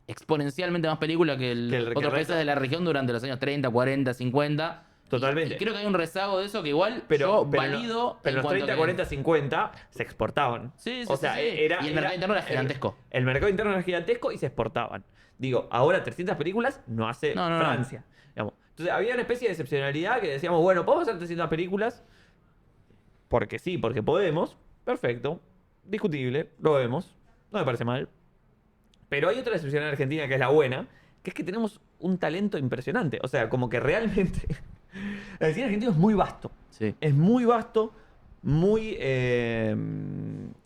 S1: exponencialmente más películas que
S2: Que el
S1: otros
S2: resto.
S1: países de la región durante los años 30, 40, 50.
S2: Totalmente.
S1: Y creo que hay un rezago de eso que igual
S2: pero,
S1: yo
S2: pero
S1: valido.
S2: pero
S1: en
S2: los
S1: cuanto
S2: 30,
S1: que-
S2: 40, 50 se exportaban.
S1: Sí, sí,
S2: O sea,
S1: sí, sí.
S2: era.
S1: Y el mercado interno era gigantesco.
S2: El mercado interno era gigantesco y se exportaban. Digo, ahora 300 películas no hace
S1: No, no, no.
S2: Francia. Digamos. Entonces había una especie de excepcionalidad que decíamos, bueno, podemos hacer 300 películas porque sí, porque podemos. Perfecto. Discutible. Lo vemos. No me parece mal. Pero hay otra excepción en Argentina que es la buena, que es que tenemos un talento impresionante. O sea, como que realmente el cine argentino es muy vasto.
S1: Sí.
S2: Es muy vasto, muy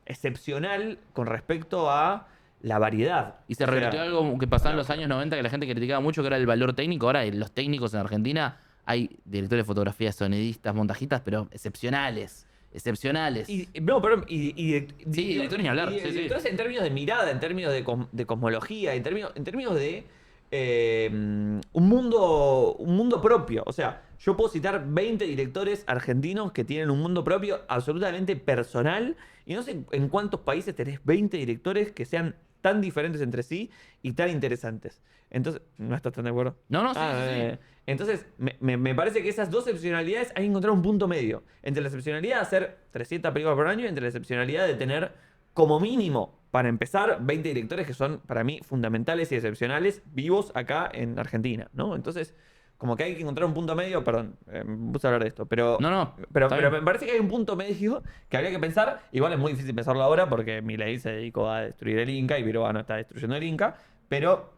S2: excepcional con respecto a la variedad.
S1: Y se
S2: O sea,
S1: revirtió algo que pasaba en los años 90 que la gente criticaba mucho, que era el valor técnico. Ahora, los técnicos en Argentina, hay directores de fotografía, sonidistas, montajistas, pero excepcionales. Excepcionales.
S2: No, pero.
S1: directores ni hablar, sí, sí.
S2: Directores en términos de mirada, en términos de cosmología, en términos de. Un mundo propio. O sea, yo puedo citar 20 directores argentinos que tienen un mundo propio absolutamente personal. Y no sé en cuántos países tenés 20 directores que sean tan diferentes entre sí y tan interesantes. Entonces, ¿no estás tan de acuerdo?
S1: No, no, sí, sí, sí.
S2: Entonces, me parece que esas dos excepcionalidades hay que encontrar un punto medio. Entre la excepcionalidad de hacer 300 películas por año y entre la excepcionalidad de tener, como mínimo, para empezar, 20 directores que son, para mí, fundamentales y excepcionales, vivos acá en Argentina, ¿no? Entonces, como que hay que encontrar un punto medio, perdón, me puse a hablar de esto, pero,
S1: No, no,
S2: pero
S1: está bien.
S2: me parece que hay un punto medio que habría que pensar. Igual es muy difícil pensarlo ahora porque Milei se dedicó a destruir el Inca y Viroano está destruyendo el Inca, pero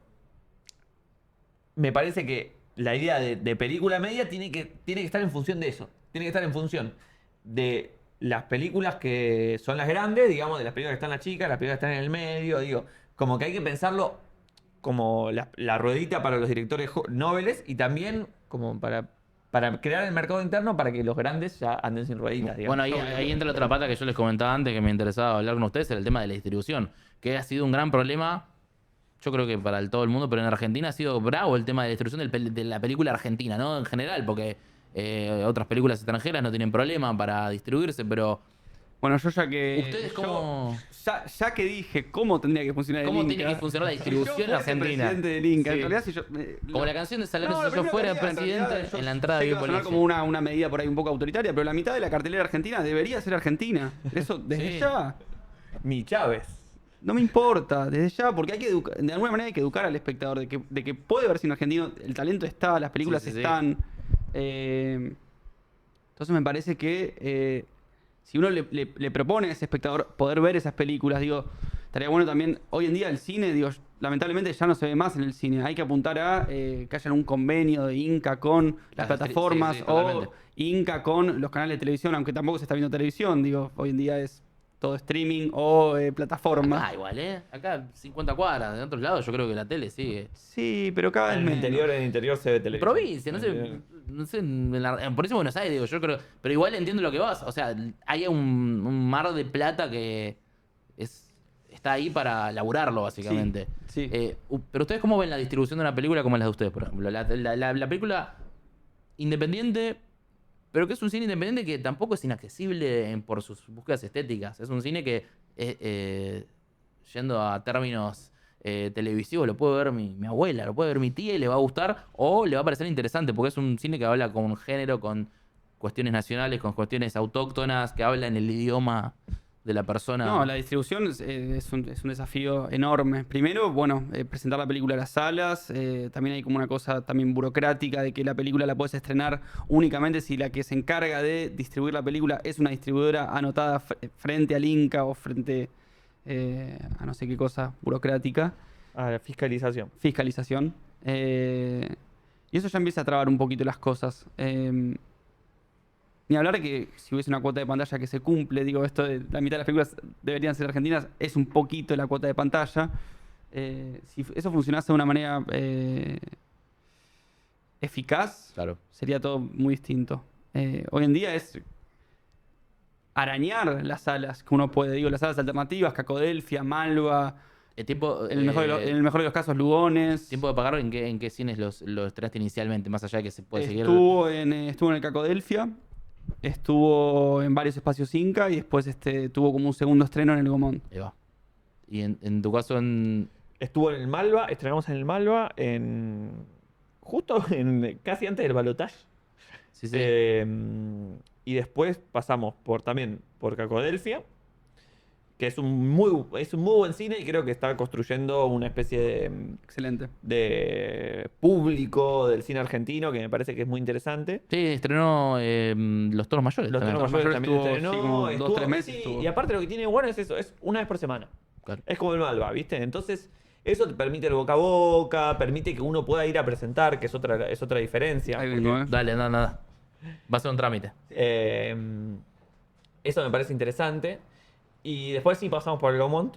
S2: me parece que la idea de película media tiene que estar en función de eso. Tiene que estar en función de las películas que son las grandes, digamos, de las películas que están las chicas, las películas que están en el medio, digo, como que hay que pensarlo como la ruedita para los directores nobles y también como para crear el mercado interno para que los grandes ya anden sin rueditas, digamos.
S1: Bueno, ahí entra la otra pata que yo les comentaba antes, que me interesaba hablar con ustedes, era el tema de la distribución, que ha sido un gran problema, yo creo que para todo el mundo, pero en Argentina ha sido bravo el tema de la distribución de la película argentina, ¿no? En general, porque otras películas extranjeras no tienen problema para distribuirse, pero
S3: Bueno, yo ya que.
S1: ¿ustedes
S3: yo-
S1: cómo,
S3: Ya que dije cómo tendría que funcionar el
S1: cómo
S3: Inca.
S1: tiene que funcionar la
S3: Yo
S1: distribución
S3: fuese
S1: argentina?
S3: presidente del Inca.
S2: Sí.
S3: En realidad, si yo.
S1: Como la canción de Salario,
S3: No,
S1: si
S3: lo
S1: yo
S3: primero
S1: fuera
S3: que haría, en
S1: presidente,
S3: realidad,
S1: en la
S3: yo
S1: entrada
S3: sé
S1: de
S3: que va a sonar como una medida por ahí un poco autoritaria, pero la mitad de la cartelera argentina debería ser argentina. Eso desde
S1: Sí.
S3: ya.
S2: Mi Chávez.
S3: No me importa, desde ya, porque hay que de alguna manera hay que educar al espectador de que puede ver cine argentino, el talento está, las películas
S1: Sí, sí, sí.
S3: están. Entonces me parece que si uno le propone a ese espectador poder ver esas películas, digo, estaría bueno también, hoy en día el cine, digo, lamentablemente ya no se ve más en el cine, hay que apuntar a que haya un convenio de Inca con las plataformas
S1: sí,
S3: o
S1: totalmente.
S3: Inca con los canales de televisión, aunque tampoco se está viendo televisión, digo, hoy en día es todo streaming o plataforma.
S1: Acá igual, ¿eh? Acá 50 cuadras. De otros lados yo creo que la tele sigue.
S3: Sí, pero cada vez
S2: En el
S3: menos.
S2: interior se ve televisión.
S1: Provincia, no sé. No sé, por eso Buenos Aires, digo, yo creo. Pero igual entiendo lo que vas. O sea, hay un mar de plata que está ahí para laburarlo, básicamente.
S3: Sí.
S1: Pero ustedes, ¿cómo ven la distribución de una película como la de ustedes, por ejemplo? La película independiente, pero que es un cine independiente que tampoco es inaccesible por sus búsquedas estéticas. Es un cine que, yendo a términos televisivos, lo puede ver mi abuela, lo puede ver mi tía y le va a gustar o le va a parecer interesante, porque es un cine que habla con género, con cuestiones nacionales, con cuestiones autóctonas, que habla en el idioma de la persona.
S3: No, la distribución es un desafío enorme. Primero, bueno, presentar la película a las salas. También hay como una cosa también burocrática de que la película la puedes estrenar únicamente si la que se encarga de distribuir la película es una distribuidora anotada frente al Inca o frente a no sé qué cosa burocrática.
S2: Ah, la fiscalización.
S3: Fiscalización. Y eso ya empieza a trabar un poquito las cosas. Ni hablar de que si hubiese una cuota de pantalla que se cumple, digo, esto de la mitad de las películas deberían ser argentinas, es un poquito la cuota de pantalla. Si eso funcionase de una manera eficaz,
S1: Claro.
S3: sería todo muy distinto. Hoy en día es arañar las salas que uno puede, digo, las salas alternativas, Cacodelfia, Malva, en el mejor de los casos, Lugones.
S1: ¿Tiempo de pagar en qué cines lo estrenaste inicialmente? Más allá de que se puede seguir.
S3: Estuvo en el Cacodelfia, estuvo en varios espacios Inca y después tuvo como un segundo estreno en el Gomón.
S1: Ahí va. Y en tu caso,
S2: Estuvo en el Malva, estrenamos en el Malva, justo casi antes del balotaje.
S1: Sí, sí.
S2: Y después pasamos también por Cacodelfia, que es un muy buen cine y creo que está construyendo una especie
S3: Excelente.
S2: de público del cine argentino que me parece que es muy interesante.
S1: Sí, estrenó Los Toros Mayores.
S2: Los
S1: también.
S2: Toros Mayores también
S3: estuvo,
S2: estrenó,
S3: sí, como 2-3 meses
S2: sí,
S3: estuvo.
S2: y aparte lo que tiene bueno es eso, es una vez por semana.
S1: Claro.
S2: Es como el Malva, ¿viste? Entonces, eso te permite el boca a boca, permite que uno pueda ir a presentar, que es otra diferencia.
S3: Ahí vengo, ¿eh?
S1: Dale, nada. Va a ser un trámite.
S2: Eso me parece interesante. Y después sí pasamos por el Gaumont.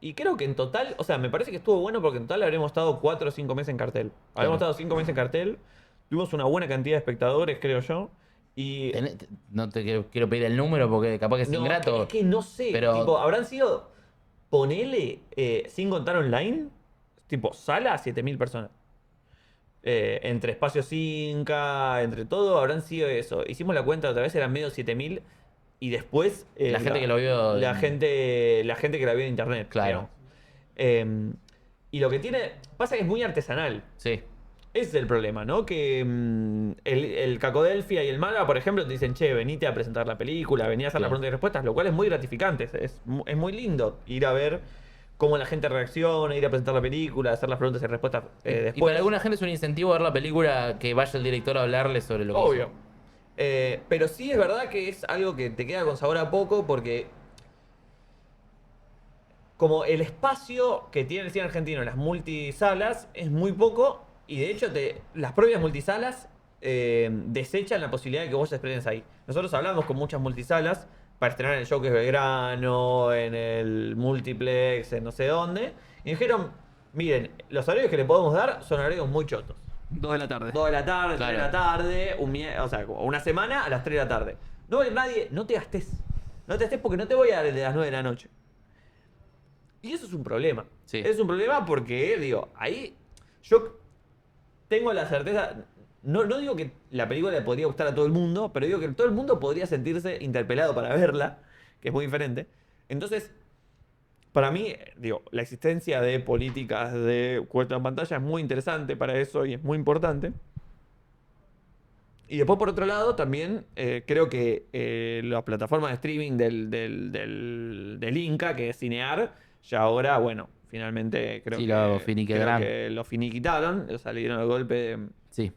S2: Y creo que en total, o sea, me parece que estuvo bueno porque en total habremos estado 4 o 5 meses en cartel. Habremos estado 5 meses en cartel. Tuvimos una buena cantidad de espectadores, creo yo. Y
S1: No te quiero pedir el número porque capaz que es ingrato.
S2: es que no sé.
S1: Pero-
S2: Tipo, habrán sido, ponele, sin contar online, tipo, sala, 7.000 personas. Entre espacios Inca, entre todo, habrán sido eso. Hicimos la cuenta otra vez, eran medio 7.000. Y después.
S1: La gente que lo vio
S2: La
S1: en-
S2: gente que la vio en internet.
S1: Claro.
S2: digamos. Y lo que tiene. Pasa que es muy artesanal.
S1: Sí.
S2: Ese es el problema, ¿no? Que el Cacodelfia y el Malva, por ejemplo, te dicen, che, venite a presentar la película, vení a hacer las
S1: Claro.
S2: preguntas y respuestas, lo cual es muy gratificante. Es muy lindo ir a ver cómo la gente reacciona, ir a presentar la película, hacer las preguntas y respuestas
S1: Y
S2: después.
S1: para alguna gente es un incentivo ver la película que vaya el director a hablarle sobre lo que
S2: Obvio.
S1: hizo.
S2: Pero sí es verdad que es algo que te queda con sabor a poco porque como el espacio que tiene el cine argentino en las multisalas es muy poco y de hecho las propias multisalas desechan la posibilidad de que vos estrenes ahí. Nosotros hablamos con muchas multisalas para estrenar en el Showcase Belgrano, en el Multiplex, en no sé dónde, y dijeron, miren, los horarios que le podemos dar son horarios muy chotos.
S3: 2 de la tarde.
S2: 2 de la tarde,
S1: Claro.
S2: 3 de la tarde, o sea, como una semana a las 3 de la tarde. No va a ir nadie, no te gastes. No te gastes porque no te voy a dar el de las 9 de la noche. Y eso es un problema.
S1: Sí.
S2: Es un problema porque, digo, ahí yo tengo la certeza. No digo que la película le podría gustar a todo el mundo, pero digo que todo el mundo podría sentirse interpelado para verla, que es muy diferente. Entonces, para mí, digo, la existencia de políticas de cuota en pantalla es muy interesante para eso y es muy importante. Y después, por otro lado, también creo que la plataforma de streaming del Inca, que es Cinear, ya ahora, bueno, finalmente creo
S1: Sí,
S2: que,
S1: lo finiquitaron.
S2: creo que lo finiquitaron, o sea, le dieron el golpe.
S1: Sí.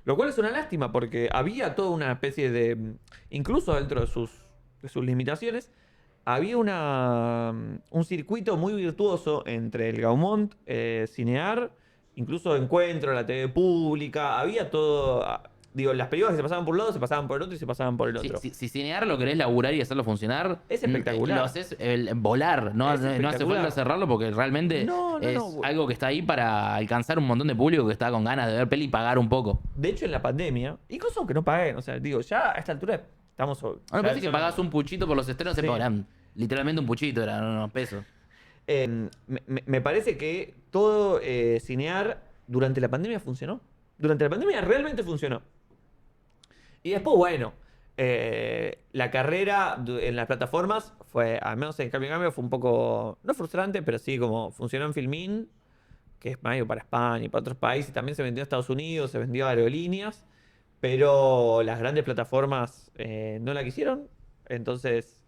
S2: Lo cual es una lástima porque había toda una especie de, incluso dentro de sus limitaciones, había un circuito muy virtuoso entre el Gaumont, Cinear, incluso Encuentro, la TV pública, había todo. Digo, las películas que se pasaban por un lado, se pasaban por el otro y se pasaban por el
S1: Si,
S2: otro.
S1: si cinear lo querés laburar y hacerlo funcionar,
S2: Es espectacular.
S1: Lo haces volar, no,
S2: Es
S1: no hace
S2: espectacular.
S1: falta cerrarlo porque realmente
S2: No,
S1: es
S2: no.
S1: algo que está ahí para alcanzar un montón de público que está con ganas de ver peli y pagar un poco.
S2: De hecho, en la pandemia, incluso aunque no paguen, o sea, digo, ya a esta altura estamos...
S1: Ahora
S2: ya
S1: parece que
S2: eso-
S1: pagás un puchito por los estrenos,
S2: Sí.
S1: se pagarán literalmente un puchito, eran unos pesos.
S2: Me parece que todo cinear durante la pandemia funcionó. Durante la pandemia realmente funcionó. Y después, bueno, la carrera en las plataformas fue, al menos en Cambio, fue un poco, no frustrante, pero sí como funcionó en Filmin, que es medio para España y para otros países. También se vendió a Estados Unidos, se vendió a aerolíneas, pero las grandes plataformas no la quisieron. Entonces,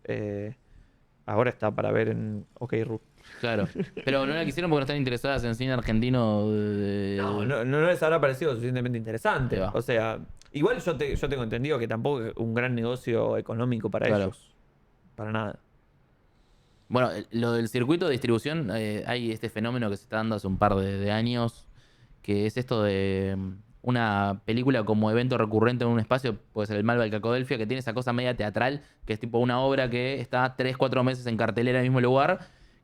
S2: ahora está para ver en OkRu.
S1: Claro. Pero no la quisieron porque no están interesadas en cine argentino.
S2: No les habrá parecido suficientemente interesante.
S1: Ahí va.
S2: O sea, igual yo tengo entendido que tampoco es un gran negocio económico para
S1: Claro.
S2: ellos. Para nada.
S1: Bueno, lo del circuito de distribución, hay este fenómeno que se está dando hace un par de años, que es esto de una película como evento recurrente en un espacio, puede ser el Malva del Cacodelfia, que tiene esa cosa media teatral, que es tipo una obra que está 3-4 meses en cartelera en el mismo lugar,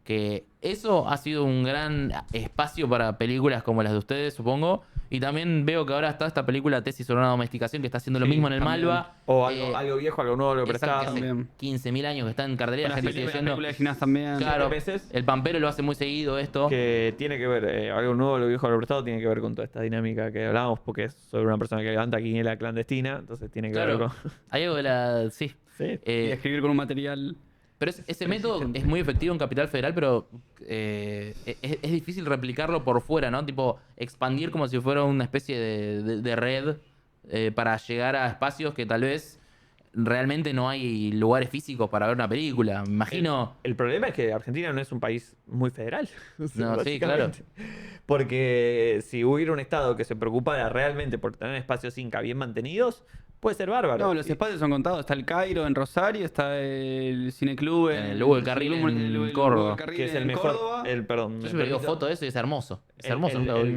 S1: que eso ha sido un gran espacio para películas como las de ustedes, supongo. Y también veo que ahora está esta película Tesis sobre una domesticación que está haciendo lo
S3: Sí,
S1: mismo en el
S3: también.
S1: Malva.
S2: O algo viejo, algo nuevo, algo
S1: Exacto,
S2: prestado.
S1: que hace
S3: También.
S1: 15.000 años que está en cartelera, la
S3: Las
S1: gente sigue
S3: películas,
S1: yendo.
S3: películas de Ginás también.
S1: Claro,
S2: veces.
S1: el Pampero lo hace muy seguido esto.
S2: Que tiene que ver, algo nuevo, algo viejo, algo prestado, tiene que ver con toda esta dinámica que hablábamos, porque es sobre una persona que levanta quiniela clandestina, entonces tiene que ver
S1: Claro,
S2: con...
S1: hay algo de la... Sí.
S2: Sí.
S3: Y
S1: Eh,
S3: escribir con un material.
S1: pero ese método es muy efectivo en Capital Federal, pero es difícil replicarlo por fuera, ¿no? Tipo, expandir como si fuera una especie de red para llegar a espacios que tal vez realmente no hay lugares físicos para ver una película. Me imagino...
S2: El problema es que Argentina no es un país muy federal. O sea,
S1: No, sí, claro.
S2: básicamente. Porque si hubiera un Estado que se preocupara realmente por tener espacios Inca bien mantenidos, puede ser bárbaro.
S3: No, los espacios son contados. Está el Cairo en Rosario, está el Cineclub
S1: En el Hugo del Carril en Córdoba.
S3: Hugo del Carril
S2: Que es el
S3: en
S2: mejor...
S3: Córdoba.
S2: Perdón.
S1: Yo
S2: me
S1: siempre digo
S2: permito,
S1: foto de eso y es hermoso. Es
S2: el-
S1: hermoso.
S2: El,
S1: nunca lo vi.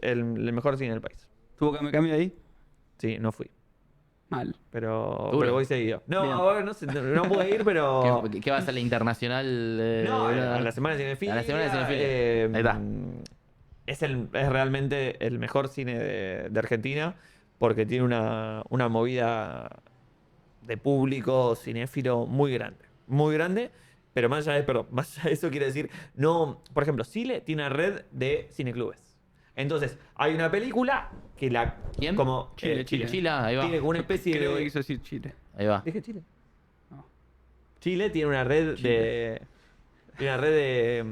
S2: el mejor cine del país.
S3: ¿Tuvo cambio ahí?
S2: Sí, no fui.
S3: Mal.
S2: Pero
S1: Duro.
S2: voy seguido. No,
S3: Bien.
S2: ahora no, sé, no pude ir, pero...
S1: ¿Qué va a ser la internacional?
S2: No, a la semana de cinefilia.
S1: A la semana de cinefilia. Ahí está.
S2: Es realmente el mejor cine de Argentina porque tiene una movida de público cinéfilo muy grande. Muy grande, pero más allá de eso quiere decir, no, por ejemplo, Chile tiene una red de cineclubes. Entonces, hay una película que la...
S1: ¿Quién?
S2: Como,
S3: Chile.
S1: Chile, ahí va.
S2: tiene como una especie
S3: Creo que
S2: de...
S3: quiso decir Chile.
S1: Ahí va.
S2: ¿Dije Chile?
S3: No.
S2: Chile tiene una red
S3: Chile.
S2: tiene una red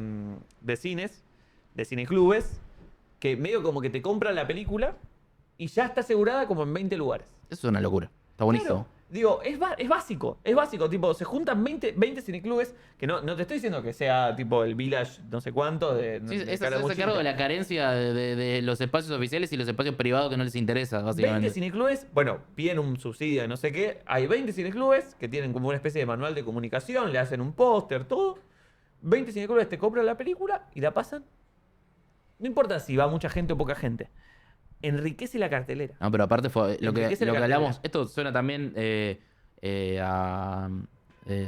S2: de cines, de cineclubes, que medio como que te compran la película y ya está asegurada como en 20 lugares.
S1: Eso es una locura. Está buenísimo.
S2: Claro. Digo, es básico, tipo, se juntan 20 cineclubes, que no te estoy diciendo que sea tipo el Village no sé cuánto, de
S1: Sí,
S2: de
S1: es
S2: cara
S1: hacerse
S2: muchita.
S1: cargo de la carencia de los espacios oficiales y los espacios privados que no les interesa,
S2: 20
S1: básicamente.
S2: cineclubes, bueno, piden un subsidio de no sé qué. Hay 20 cineclubes que tienen como una especie de manual de comunicación, le hacen un póster, todo. 20 cineclubes te compran la película y la pasan. No importa si va mucha gente o poca gente. Enriquece la cartelera.
S1: No, pero aparte fue lo que
S2: Enriquece la
S1: hablamos.
S2: cartelera.
S1: Esto suena también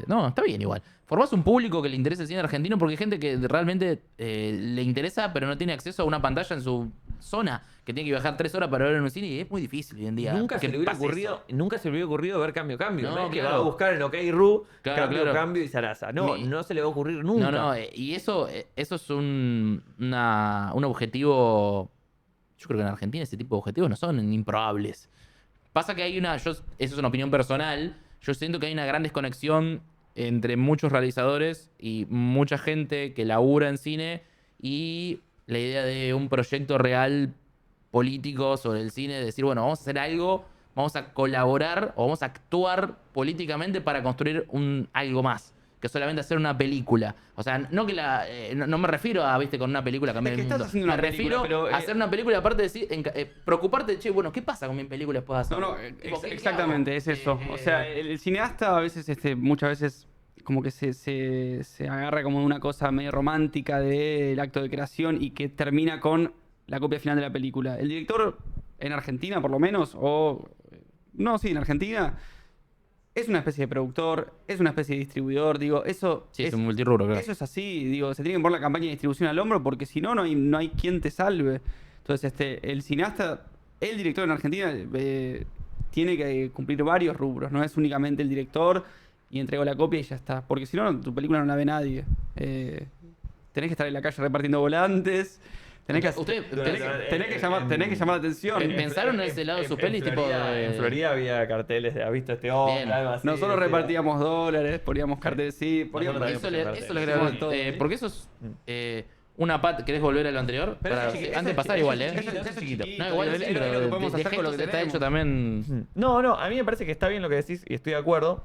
S1: no, está bien igual. Formás un público que le interesa el cine argentino porque hay gente que realmente le interesa, pero no tiene acceso a una pantalla en su zona, que tiene que viajar 3 horas para ver en un cine y es muy difícil hoy en día.
S2: Nunca
S1: que
S2: se le hubiera
S1: pase
S2: ocurrido,
S1: eso.
S2: nunca se le hubiera ocurrido ver Cambio.
S1: No,
S2: No, es que va
S1: claro.
S2: a buscar en OkRu
S1: Claro,
S2: Cambio,
S1: claro.
S2: Cambio y Sarasa. No,
S1: Mi-
S2: no se le va a ocurrir nunca.
S1: No, y eso es un objetivo. Yo creo que en Argentina ese tipo de objetivos no son improbables. Pasa que hay eso es una opinión personal. Yo siento que hay una gran desconexión entre muchos realizadores y mucha gente que labura en cine y la idea de un proyecto real político sobre el cine, de decir, bueno, vamos a hacer algo, vamos a colaborar o vamos a actuar políticamente para construir algo más que solamente hacer una película. O sea, no que no me refiero a, viste, con una película cambiar
S3: Es que
S1: el
S3: estás
S1: mundo.
S3: haciendo
S1: Me
S3: una película,
S1: refiero
S3: pero,
S1: a hacer una película aparte de decir, preocuparte de, che, bueno, ¿qué pasa con mi película después de hacer?
S3: No,
S1: Tipo, ¿qué
S3: exactamente,
S1: hago?
S3: es eso. O sea, el cineasta a veces, muchas veces, como que se agarra como una cosa medio romántica del acto de creación y que termina con la copia final de la película. El director en Argentina por lo menos, no, sí, en Argentina, es una especie de productor, es una especie de distribuidor, digo, eso
S1: Sí, es un multirrubro, claro.
S3: eso es así, digo, se tiene que poner la campaña de distribución al hombro porque si no, no hay quien te salve. Entonces, el cineasta, el director en Argentina, tiene que cumplir varios rubros, no es únicamente el director y entrego la copia y ya está. Porque si no, tu película no la ve nadie. Tenés que estar en la calle repartiendo volantes, tenés que llamar la atención.
S1: ¿Pensaron en ese lado de sus pelis? Tipo
S2: En Florida había carteles de ¿ha visto este hombre?
S1: Bien.
S2: Algo así.
S3: Nosotros repartíamos dólares, poníamos carteles, sí, poníamos...
S2: Nosotros
S1: Eso le
S3: Hicimos
S1: agrego.
S3: todo, ¿sí?
S1: Porque eso es una pata. ¿Querés volver a lo anterior?
S2: Pero
S1: Para-
S2: ese chiquito,
S1: antes de pasar
S2: ese
S1: igual,
S2: chiquito,
S1: ¿eh?
S2: ese chiquito.
S1: No, igual sí,
S3: es lo
S1: pero
S3: que podemos
S1: de
S3: hacer con lo
S1: gestos
S3: que
S1: está hecho
S3: tenemos.
S1: también.
S2: No, a mí me parece que está bien lo que decís y estoy de acuerdo.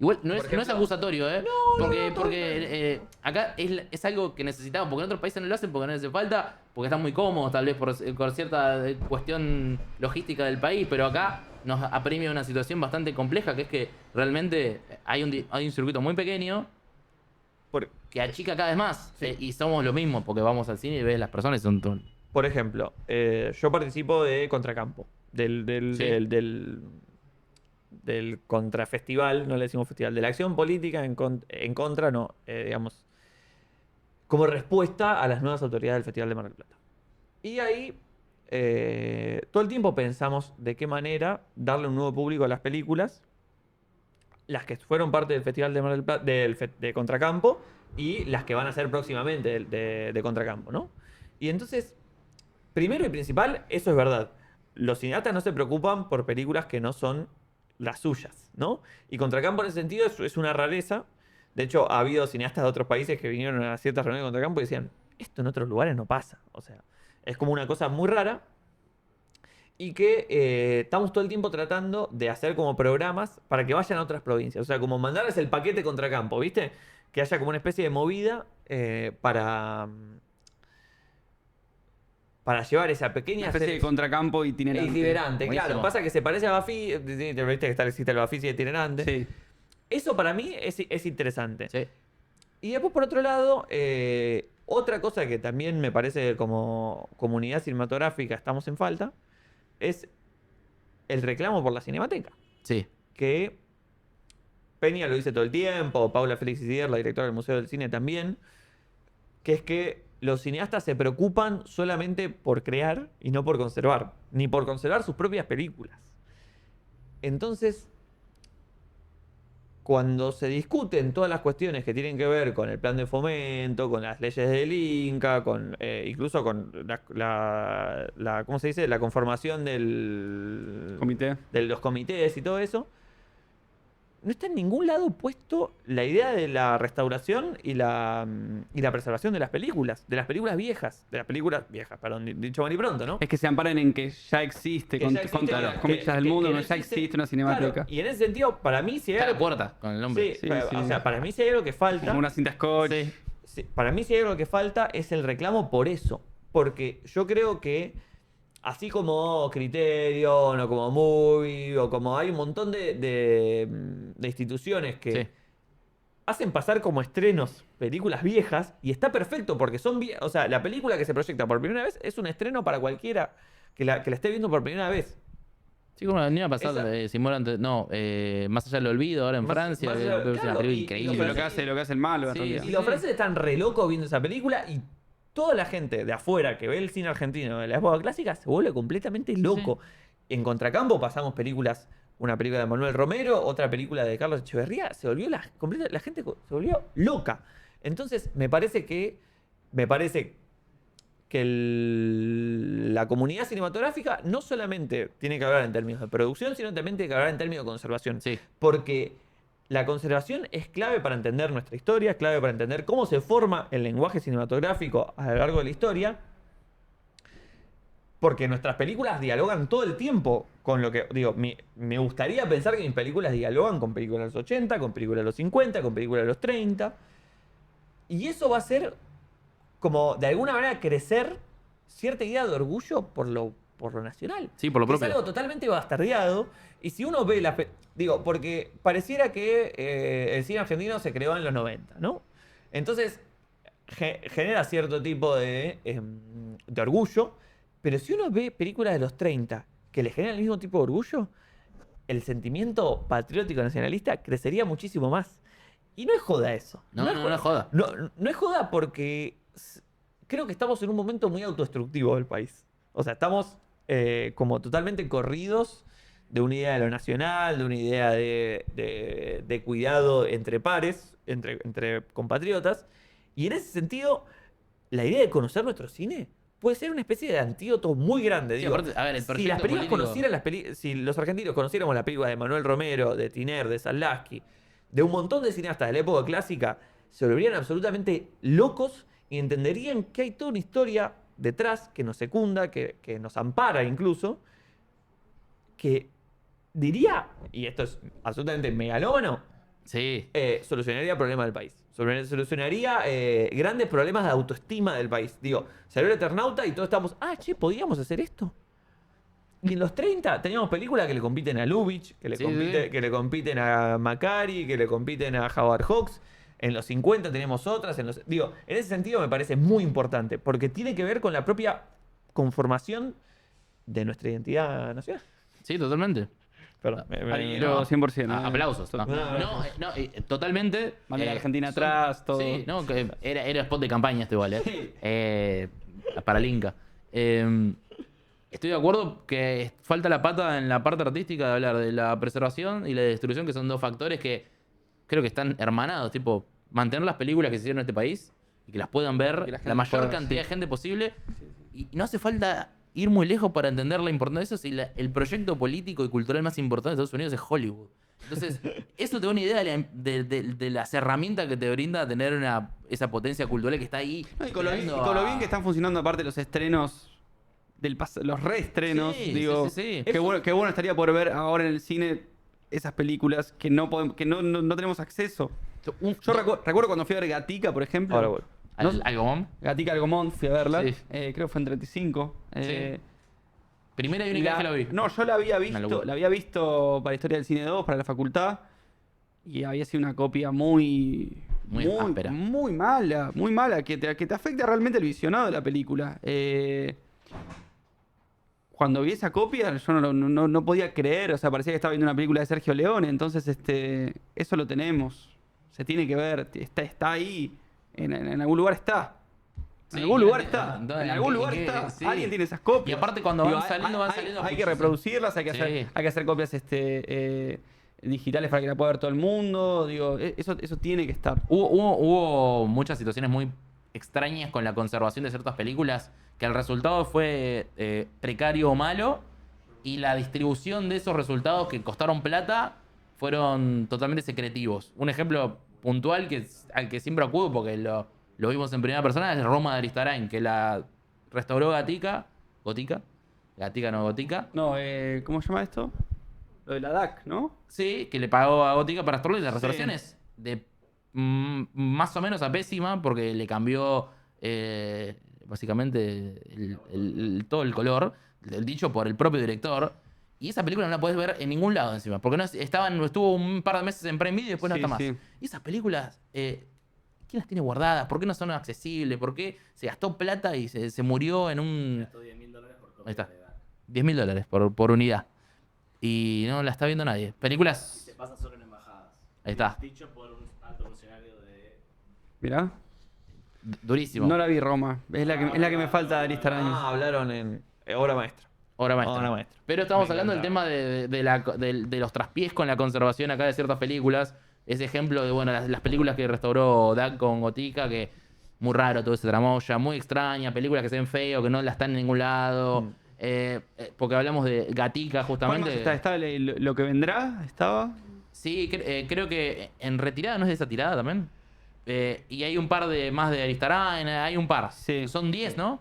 S1: Igual no
S2: Por
S1: es
S2: ejemplo-
S1: acusatorio, ¿eh? Porque acá es algo que necesitamos. Porque en otros países no lo hacen porque no les hace falta. Porque están muy cómodos, tal vez por cierta cuestión logística del país. Pero acá nos apremia una situación bastante compleja. Que es que realmente hay un circuito muy pequeño
S2: Por,
S1: que achica cada vez más. Y somos lo mismo. Porque vamos al cine y ves las personas y son todo.
S2: por ejemplo, yo participo de Contracampo,
S1: Sí.
S2: del contrafestival, no le decimos festival, de la acción política en contra, no, digamos, como respuesta a las nuevas autoridades del Festival de Mar del Plata. Y ahí todo el tiempo pensamos de qué manera darle un nuevo público a las películas, las que fueron parte del Festival de Mar del Plata, de Contracampo, y las que van a ser próximamente de Contracampo, ¿no? Y entonces, primero y principal, eso es verdad. Los cineastas no se preocupan por películas que no son las suyas, ¿no? Y Contracampo en ese sentido es una rareza. De hecho, ha habido cineastas de otros países que vinieron a ciertas reuniones de Contracampo y decían, esto en otros lugares no pasa. O sea, es como una cosa muy rara. Y que estamos todo el tiempo tratando de hacer como programas para que vayan a otras provincias. O sea, como mandarles el paquete Contracampo, ¿viste? Que haya como una especie de movida para llevar esa pequeña
S3: Una especie de contracampo itinerante.
S2: itinerante,
S1: Buenísimo.
S2: claro. Pasa que se parece a Bafi, viste que existe el Bafisi itinerante.
S3: Sí.
S2: Eso para mí es interesante.
S1: Sí.
S2: Y después, por otro lado, otra cosa que también me parece que como comunidad cinematográfica estamos en falta es el reclamo por la cinemateca.
S1: Sí.
S2: Que Peña lo dice todo el tiempo, Paula Félix Isier, la directora del Museo del Cine también, que es que los cineastas se preocupan solamente por crear y no por conservar, ni por conservar sus propias películas. Entonces, cuando se discuten todas las cuestiones que tienen que ver con el plan de fomento, con las leyes del Inca, incluso con ¿cómo se dice? La conformación
S3: Comité.
S2: de los comités y todo eso, no está en ningún lado puesto la idea de la restauración y la preservación de las películas viejas, perdón, dicho mal y pronto, ¿no?
S3: Es que se amparan en que ya existe,
S2: Que ya existe,
S3: contra
S2: que-
S3: las comillas del
S2: que
S3: mundo,
S2: no
S3: no ya
S2: existe.
S3: existe una cinemateca.
S2: Claro, y en ese sentido, para mí, si hay
S1: Está a la
S2: algo,
S1: puerta con el nombre.
S3: Sí,
S2: o
S3: sí.
S2: sea, para mí si hay algo que falta,
S3: Como una cinta scotch.
S2: para mí si hay algo que falta es el reclamo por eso, porque yo creo que así como Criterion o como Movie o como hay un montón de instituciones que
S1: Sí.
S2: hacen pasar como estrenos películas viejas y está perfecto porque son o sea, la película que se proyecta por primera vez es un estreno para cualquiera que la esté viendo por primera vez.
S1: Sí, como la venía a pasar
S2: Esa-
S1: Simón Más allá del olvido, ahora en
S2: Más-
S1: Francia.
S2: más
S1: que
S2: allá-
S1: es una
S2: claro,
S1: película
S2: y
S1: increíble.
S3: Sí, lo que hace el malo, en
S1: Sí,
S3: realidad.
S2: Y los franceses están re locos viendo esa película y toda la gente de afuera que ve el cine argentino de la época clásica se vuelve completamente loco. En Contracampo pasamos películas, una película de Manuel Romero, otra película de Carlos Echeverría, la gente se volvió loca. Entonces, me parece que la comunidad cinematográfica no solamente tiene que hablar en términos de producción, sino también tiene que hablar en términos de conservación.
S1: Sí.
S2: Porque la conservación es clave para entender nuestra historia, es clave para entender cómo se forma el lenguaje cinematográfico a lo largo de la historia. Porque nuestras películas dialogan todo el tiempo con lo que... Digo, me gustaría pensar que mis películas dialogan con películas de los 80, con películas de los 50, con películas de los 30. Y eso va a ser como, de alguna manera, crecer cierta idea de orgullo por lo nacional.
S1: Sí, por lo
S2: Que
S1: propio.
S2: es algo totalmente bastardeado. Y si uno ve las... Digo, porque pareciera que el cine argentino se creó en los 90, ¿no? Entonces, genera cierto tipo de orgullo. Pero si uno ve películas de los 30 que le genera el mismo tipo de orgullo, el sentimiento patriótico nacionalista crecería muchísimo más. Y no es joda eso.
S1: No es joda.
S2: No es joda porque creo que estamos en un momento muy autodestructivo del país. O sea, estamos como totalmente corridos de una idea de lo nacional, de una idea de cuidado entre pares, entre compatriotas. Y en ese sentido, la idea de conocer nuestro cine puede ser una especie de antídoto muy grande.
S1: Sí,
S2: Digo,
S1: aparte, a ver, el
S2: si
S1: proyecto
S2: las películas
S1: político-
S2: conocieran si los argentinos conociéramos la película de Manuel Romero, de Tiner, de Salaski, de un montón de cineastas de la época clásica, se volverían absolutamente locos y entenderían que hay toda una historia detrás que nos secunda, que nos ampara incluso, que diría, y esto es absolutamente megalómano,
S1: Sí.
S2: solucionaría problemas del país. Solucionaría grandes problemas de autoestima del país. Digo, salió el Eternauta y todos estamos, che, ¿podíamos hacer esto? Y en los 30 teníamos películas que le compiten a Lubitsch,
S1: Sí,
S2: que le compiten a Macari, que le compiten a Howard Hawks. En los 50 tenemos otras. Digo, en ese sentido me parece muy importante, porque tiene que ver con la propia conformación de nuestra identidad nacional.
S1: Sí, totalmente.
S2: Perdón,
S3: Adhiero 100%.
S1: Aplausos. No, totalmente.
S3: Bandera Argentina atrás, todo.
S1: Sí, no, que era spot de campaña este igual, para el Inca. Estoy de acuerdo que falta la pata en la parte artística de hablar de la preservación y la destrucción, que son dos factores que creo que están hermanados. Tipo, mantener las películas que se hicieron en este país y que las puedan ver
S3: Que la
S1: la,
S3: gente
S1: mayor
S3: pueda,
S1: cantidad
S3: sí.
S1: de gente posible. Y no hace falta ir muy lejos para entender la importancia de eso. Si el proyecto político y cultural más importante de Estados Unidos es Hollywood. Entonces, eso te da una idea de las herramientas que te brinda tener esa potencia cultural que está ahí.
S3: No, y con lo
S1: esperando
S3: bien que están funcionando aparte los estrenos los reestrenos,
S1: Sí,
S3: digo,
S1: sí.
S3: Qué bueno estaría por ver ahora en el cine esas películas que no tenemos acceso. Yo recuerdo cuando fui a ver Gatica, por ejemplo.
S2: Ahora vuelvo.
S1: ¿Algomón?
S3: Gatica Algomón, fui a verla.
S1: Sí.
S3: Creo que fue en 35.
S1: Primera y única vez que la vi.
S3: No, yo la había
S1: Una locura.
S3: visto para Historia del Cine 2, para la facultad. Y había sido una copia muy
S1: áspera.
S3: muy mala, que te afecta realmente el visionado de la película. Cuando vi esa copia, yo no podía creer, o sea, parecía que estaba viendo una película de Sergio Leone, entonces eso lo tenemos, se tiene que ver, está ahí, en algún lugar está. En
S1: Sí,
S3: algún lugar
S1: en-
S3: está.
S1: en-
S3: En
S1: en-
S3: algún
S1: en-
S3: lugar
S1: en-
S3: está.
S1: sí.
S3: Alguien tiene esas copias.
S1: Y aparte cuando van
S3: Digo,
S1: saliendo
S3: hay que reproducirlas, hay que hacer copias digitales para que la pueda ver todo el mundo. Digo, eso tiene que estar.
S1: Hubo muchas situaciones muy extrañas con la conservación de ciertas películas que el resultado fue precario o malo, y la distribución de esos resultados que costaron plata fueron totalmente secretivos. Un ejemplo puntual al que siempre acudo porque lo vimos en primera persona es Roma de Aristarain, que la restauró Gatica. Gatica no Gotica.
S3: No, ¿cómo se llama esto? Lo de la DAC, ¿no?
S1: Sí, que le pagó a Gótica para restaurarlo, y la
S3: Sí.
S1: restauración es de más o menos a pésima porque le cambió básicamente todo el color, dicho por el propio director. Y esa película no la podés ver en ningún lado encima, porque estuvo un par de meses en Prime Video y después no
S3: Sí,
S1: está más.
S3: sí.
S1: Y esas películas, ¿quién las tiene guardadas? ¿Por qué no son accesibles? ¿Por qué se gastó plata y se murió en un...
S4: Gastó $10.000 por copia
S1: Ahí está.
S4: de edad.
S1: $10.000 por unidad. Y no la está viendo nadie. Películas...
S4: Se pasa solo en embajadas.
S1: Ahí está.
S4: Dicho por un alto funcionario de...
S3: Mirá.
S1: Durísimo.
S3: No la vi Roma. Es la que me falta de Aristarain.
S2: Hablaron en obra maestra.
S1: Obra maestra.
S2: Obra maestra.
S1: Pero estamos
S2: Me
S1: hablando del tema de los traspiés con la conservación acá de ciertas películas. Ese ejemplo de, bueno, las películas que restauró Dag con Gotica, que muy raro todo ese tramoya, muy extraña, películas que se ven feo, que no la están en ningún lado. Porque hablamos de Gatica
S3: ¿Cuál
S1: justamente.
S3: más está lo que vendrá? ¿Estaba?
S1: Sí, creo que en retirada, ¿no es de esa tirada también? Y hay un par más de Aristarain, hay un par.
S3: Sí.
S1: Son 10, ¿no?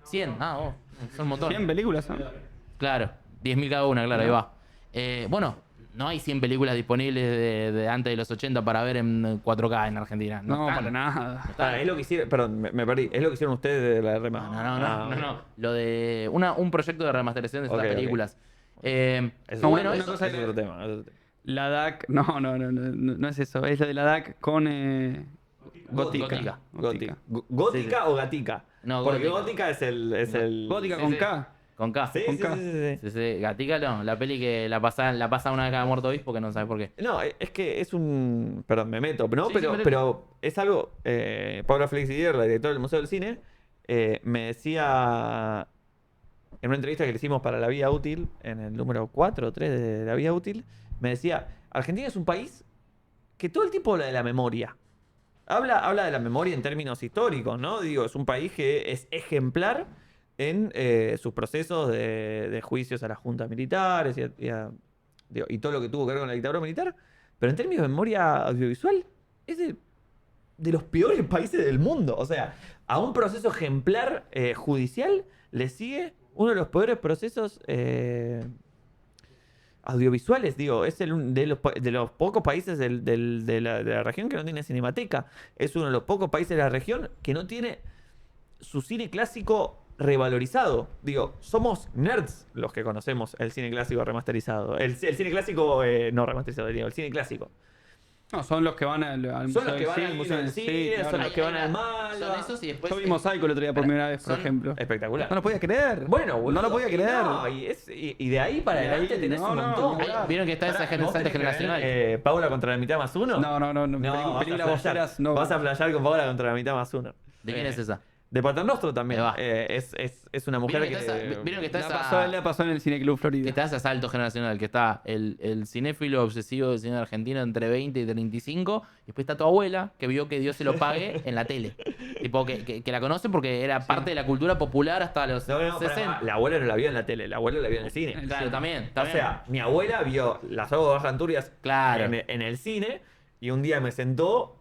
S1: 100. Son un montón.
S3: 100 películas, ¿no?
S1: Claro, 10.000 cada una, claro, ahí va. Bueno, no hay 100 películas disponibles de antes de los 80 para ver en 4K en Argentina.
S3: No,
S1: están.
S3: para nada.
S2: Es lo que hicieron, perdón, me perdí. Es lo que hicieron ustedes de la rema.
S1: No. Lo de un proyecto de remasterización de estas
S2: Ok, ok.
S1: películas.
S2: Eso,
S1: Bueno,
S3: una
S1: eso-
S3: cosa
S2: es otro tema.
S3: La DAC, no es eso, es lo de la DAC con Gótica.
S2: ¿Gótica o Gatica?
S1: No,
S2: Porque
S1: Gótica.
S2: Gótica es el.
S3: Gótica
S1: Sí,
S3: con
S1: sí.
S3: K.
S1: Con K.
S2: Sí,
S3: Con
S2: sí,
S3: K.
S2: sí, sí, sí.
S1: Sí, sí, Gatícalo, la peli que la pasa una vez cada muerto obispo que no sabes por qué.
S2: No, es que es un... Perdón, me meto, ¿no?
S1: Sí, sí, métete.
S2: pero es algo... Pablo Félix Didier, la directora del Museo del Cine, me decía en una entrevista que le hicimos para La Vida Útil, en el número 4 o 3 de La Vida Útil, me decía, Argentina es un país que todo el tiempo habla de la memoria. Habla de la memoria en términos históricos, ¿no? Digo, es un país que es ejemplar en sus procesos de juicios a las juntas militares y todo lo que tuvo que ver con la dictadura militar. Pero en términos de memoria audiovisual, es de los peores países del mundo. O sea, a un proceso ejemplar judicial le sigue uno de los peores procesos audiovisuales. Digo, es de los pocos países de la región que no tiene cinemateca. Es uno de los pocos países de la región que no tiene su cine clásico revalorizado. Digo, somos nerds los que conocemos el cine clásico remasterizado. El cine clásico, no remasterizado, digo, el cine clásico.
S3: No, son los que van al
S2: Son
S3: Museo
S2: los que
S3: del
S2: van
S3: Cine,
S2: al Museo del
S3: sí,
S2: Cine,
S3: claro.
S2: son los que van al Malva.
S1: Son esos y después.
S3: Yo vi Mosaico el otro día por primera vez, por
S1: son-
S3: ejemplo.
S2: Espectacular.
S3: No lo podía creer.
S2: Bueno,
S3: no
S2: boludo,
S3: lo podía
S2: y
S3: creer.
S2: no, y de ahí para
S3: De ahí,
S2: adelante tenés
S3: no,
S2: un
S3: no,
S2: montón.
S3: no,
S1: Vieron que está esa
S2: Pará, ¿vos
S1: salto
S2: tenés que ver,
S1: generacional.
S2: Paula contra la mitad más uno?
S3: No,
S2: No, vas
S3: película
S2: a
S3: voceras,
S2: flashear.
S3: no.
S2: Vas a flashear con Paula contra la mitad más uno.
S1: ¿De quién es esa?
S2: De Paternostro también.
S1: Ahí va.
S2: Es una mujer
S1: ¿Vieron que está esa-
S3: La pasó en el Cineclub Florida.
S1: Que está ese salto generacional, que está el cinéfilo obsesivo del cine argentino entre 20 y 35, y después está tu abuela, que vio que Dios se lo pague en la tele. Tipo, que la conoce porque era parte de la cultura popular hasta los
S2: No,
S1: 60.
S2: la abuela no la vio en la tele, la abuela la vio en el cine.
S1: Claro, también.
S2: O sea, mi abuela vio Las aguas bajan turbias
S1: Claro.
S2: en el cine y un día me sentó,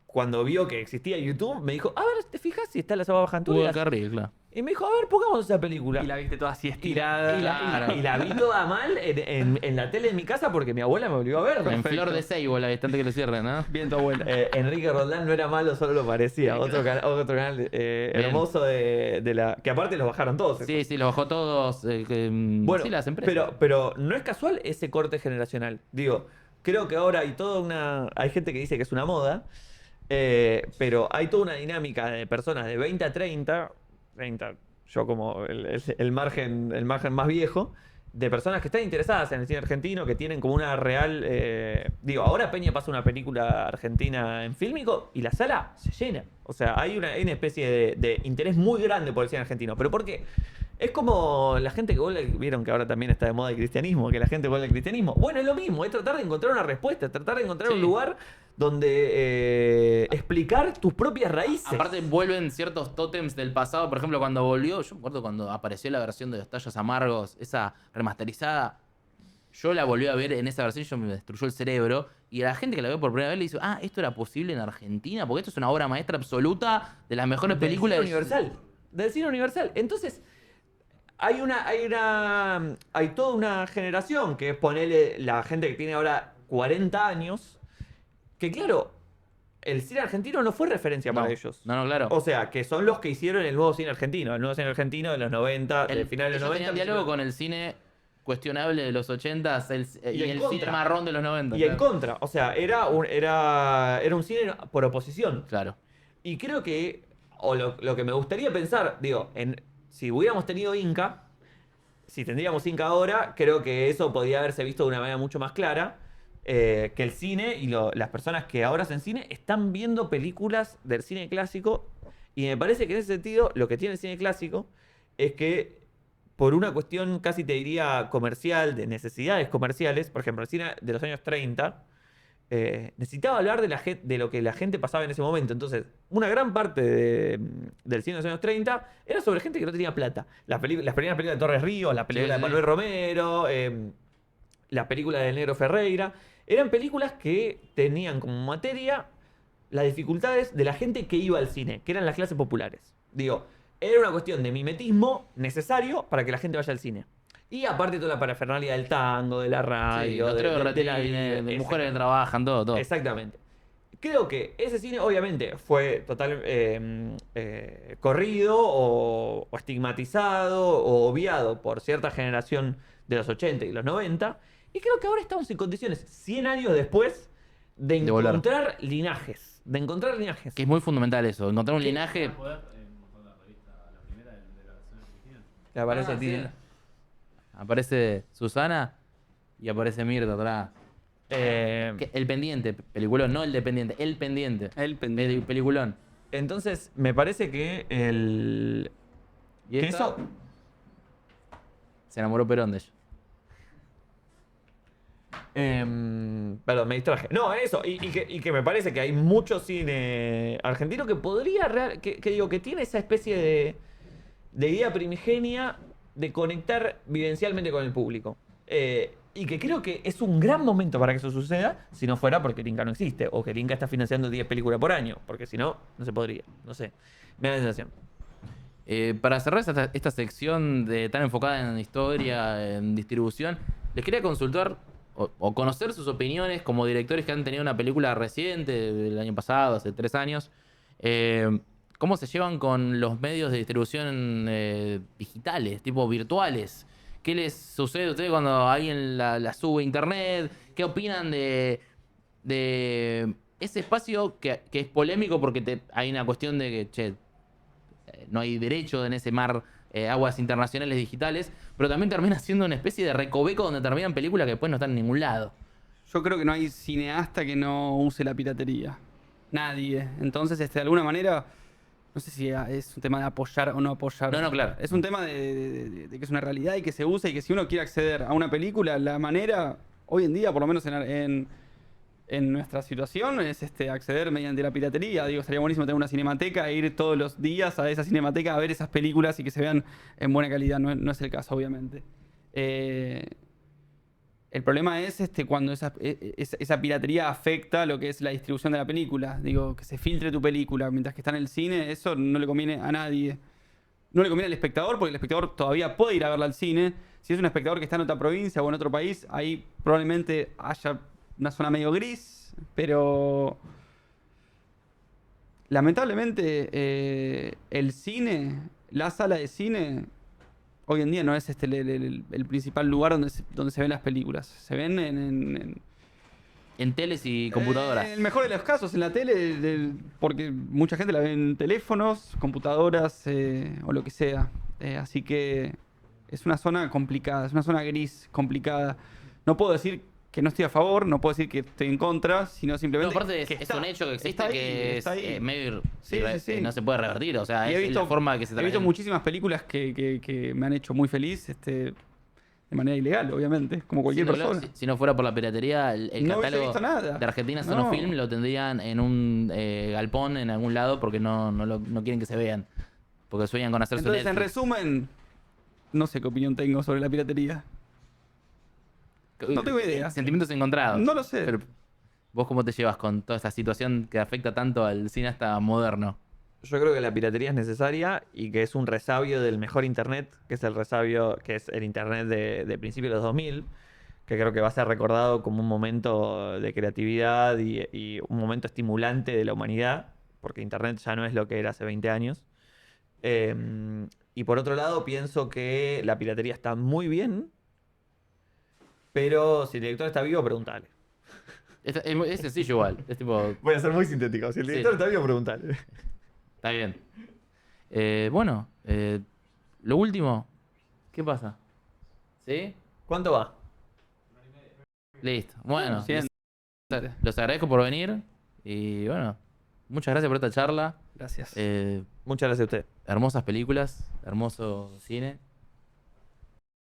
S2: cuando vio que existía YouTube, me dijo, a ver, ¿te fijas si está Las aguas bajan
S1: Hugo
S2: turbias?
S1: Carril, claro.
S2: Y me dijo, a ver, pongamos esa película.
S3: Y la viste toda así estirada.
S1: Claro.
S2: Y la vi toda mal en la tele de mi casa porque mi abuela me obligó a verla.
S1: En Flor de Seibo, la bastante que lo cierren, ¿no?
S3: Bien tu abuela.
S2: Enrique Roldán no era malo, solo lo parecía. Otro canal hermoso de la... Que aparte los bajaron todos.
S1: Sí, sí, los bajó todos.
S2: Bueno,
S1: sí, las empresas.
S2: pero no es casual ese corte generacional. Digo, creo que ahora hay toda una... Hay gente que dice que es una moda, pero hay toda una dinámica de personas de 20 a 30, yo como el margen más viejo, de personas que están interesadas en el cine argentino, que tienen como una real... digo, ahora Peña pasa una película argentina en Fílmico y la sala se llena. O sea, hay una especie de interés muy grande por el cine argentino. ¿Pero por qué? Es como la gente que vuelve... Vieron que ahora también está de moda el cristianismo, que la gente vuelve al cristianismo. Bueno, es lo mismo, es tratar de encontrar una respuesta, tratar de encontrar un
S1: Sí.
S2: lugar donde explicar tus propias raíces.
S1: Aparte vuelven ciertos tótems del pasado, por ejemplo, cuando volvió, yo me acuerdo cuando apareció la versión de Los Tallos Amargos, esa remasterizada, yo la volví a ver en esa versión y yo me destruyó el cerebro, y a la gente que la vio por primera vez le dice, ah, esto era posible en Argentina, porque esto es una obra maestra absoluta de las mejores
S2: Del
S1: películas
S2: cine universal. Del cine universal. Entonces, hay toda una generación que es ponerle la gente que tiene ahora 40 años, que claro, el cine argentino no fue referencia para ellos.
S1: No, claro.
S2: O sea, que son los que hicieron el nuevo cine argentino. El nuevo cine argentino de los 90, del final de los
S1: ellos
S2: 90.
S1: tenían diálogo con el cine cuestionable de los 80 y
S2: en
S1: el
S2: contra.
S1: cine marrón de los 90.
S2: Y en contra. O sea, era un cine por oposición.
S1: Claro.
S2: Y creo que, o lo que me gustaría pensar, digo, si hubiéramos tenido Inca, si tendríamos Inca ahora, creo que eso podría haberse visto de una manera mucho más clara. Que el cine y las personas que ahora hacen cine están viendo películas del cine clásico. Y me parece que en ese sentido, lo que tiene el cine clásico es que, por una cuestión casi te diría comercial, de necesidades comerciales, por ejemplo, el cine de los años 30. Necesitaba hablar de lo que la gente pasaba en ese momento. Entonces, una gran parte del cine de los años 30 era sobre gente que no tenía plata. Las primeras películas de Torres Ríos, la película
S1: Sí,
S2: de
S1: sí.
S2: Manuel Romero, la película del Negro Ferreira, eran películas que tenían como materia las dificultades de la gente que iba al cine, que eran las clases populares. Digo, era una cuestión de mimetismo necesario para que la gente vaya al cine. Y aparte toda la parafernalia del tango, de la
S1: Sí,
S2: radio,
S1: los
S2: de
S1: tres
S2: la
S1: berretines, de mujeres que trabajan, todo.
S2: Exactamente. Creo que ese cine obviamente fue corrido o estigmatizado o obviado por cierta generación de los 80 y los 90. Y creo que ahora estamos en condiciones, 100 años después, de
S1: De volver.
S2: encontrar linajes. De encontrar linajes.
S1: Que es muy fundamental eso, encontrar un linaje.
S4: poder mostró la revista, la primera de la versión argentina.
S2: ¿Te parece,
S1: Ah,
S2: Tini?
S1: sí. Aparece Susana y aparece Mirta atrás. El pendiente, peliculón, no el dependiente, el pendiente.
S3: El pendiente.
S1: Peliculón.
S2: Entonces, me parece que el...
S1: Y
S2: que
S1: esta,
S2: eso...
S1: se enamoró Perón de ella.
S2: Perdón, me distraje. No, eso. Y que me parece que hay mucho cine argentino que podría... que digo, que tiene esa especie de idea primigenia de conectar vivencialmente con el público. Y que creo que es un gran momento para que eso suceda, si no fuera porque el Inca no existe, o que el Inca está financiando 10 películas por año, porque si no, no se podría. No sé. Me da la sensación.
S1: Para cerrar esta sección tan enfocada en historia, en distribución, les quería consultar o conocer sus opiniones como directores que han tenido una película reciente, del año pasado, hace 3 años. ¿Cómo se llevan con los medios de distribución digitales, tipo virtuales? ¿Qué les sucede a ustedes cuando alguien la sube a internet? ¿Qué opinan de ese espacio que es polémico porque hay una cuestión de que, che, no hay derecho en ese mar, aguas internacionales digitales, pero también termina siendo una especie de recoveco donde terminan películas que después no están en ningún lado?
S3: Yo creo que no hay cineasta que no use la piratería. Nadie. Entonces, de alguna manera, no sé si es un tema de apoyar o no apoyar.
S1: No, claro.
S3: Es un tema de que es una realidad y que se usa y que si uno quiere acceder a una película, la manera, hoy en día, por lo menos en nuestra situación, es acceder mediante la piratería. Digo, estaría buenísimo tener una cinemateca e ir todos los días a esa cinemateca a ver esas películas y que se vean en buena calidad. No es el caso, obviamente. El problema es cuando esa piratería afecta lo que es la distribución de la película. Digo, que se filtre tu película mientras que está en el cine, eso no le conviene a nadie. No le conviene al espectador porque el espectador todavía puede ir a verla al cine. Si es un espectador que está en otra provincia o en otro país, ahí probablemente haya una zona medio gris, pero lamentablemente el cine, la sala de cine, hoy en día no es el principal lugar donde se ven las películas. Se ven
S1: En teles y computadoras.
S3: en el mejor de los casos, en la tele, porque mucha gente la ve en teléfonos, computadoras o lo que sea. Así que es una zona complicada, es una zona gris, complicada. No puedo decir que no estoy a favor, no puedo decir que estoy en contra, sino
S1: No,
S3: simplemente
S1: aparte es
S3: está,
S1: un hecho que existe,
S3: está ahí,
S1: que
S3: está
S1: es
S3: ahí.
S1: medio
S3: Sí, sí.
S1: no se puede revertir. O sea,
S3: Y
S1: es la forma que se
S3: he visto
S1: traen.
S3: muchísimas películas que me han hecho muy feliz, de manera ilegal, obviamente, como cualquier
S1: Sí, no, claro,
S3: persona.
S1: si no fuera por la piratería, el
S3: No hubiese
S1: catálogo
S3: visto nada.
S1: de Argentina
S3: No.
S1: Sonofilm lo tendrían en un galpón en algún lado porque no quieren que se vean. Porque sueñan con hacer su
S3: Entonces, en
S1: Netflix.
S3: resumen, no sé qué opinión tengo sobre la piratería. No tengo idea.
S1: Sentimientos encontrados.
S3: No lo sé.
S1: Pero, ¿vos cómo te llevas con toda esta situación que afecta tanto al cineasta moderno?
S2: Yo creo que la piratería es necesaria y que es un resabio del mejor internet, que es el internet de principios de los 2000, que creo que va a ser recordado como un momento de creatividad y un momento estimulante de la humanidad, porque internet ya no es lo que era hace 20 años. Y por otro lado, pienso que la piratería está muy bien, pero si el director está vivo, preguntale.
S1: Es sencillo igual. Es tipo,
S2: Voy a ser muy sintético. Si el
S1: director
S2: está vivo, preguntale.
S1: está bien. Bueno, lo último. ¿Qué pasa? ¿Sí?
S2: ¿Cuánto va?
S1: Listo. Bueno,
S3: Bien.
S1: los agradezco por venir. Y bueno, muchas gracias por esta charla.
S3: Gracias.
S2: Muchas gracias a usted.
S1: Hermosas películas, hermoso cine.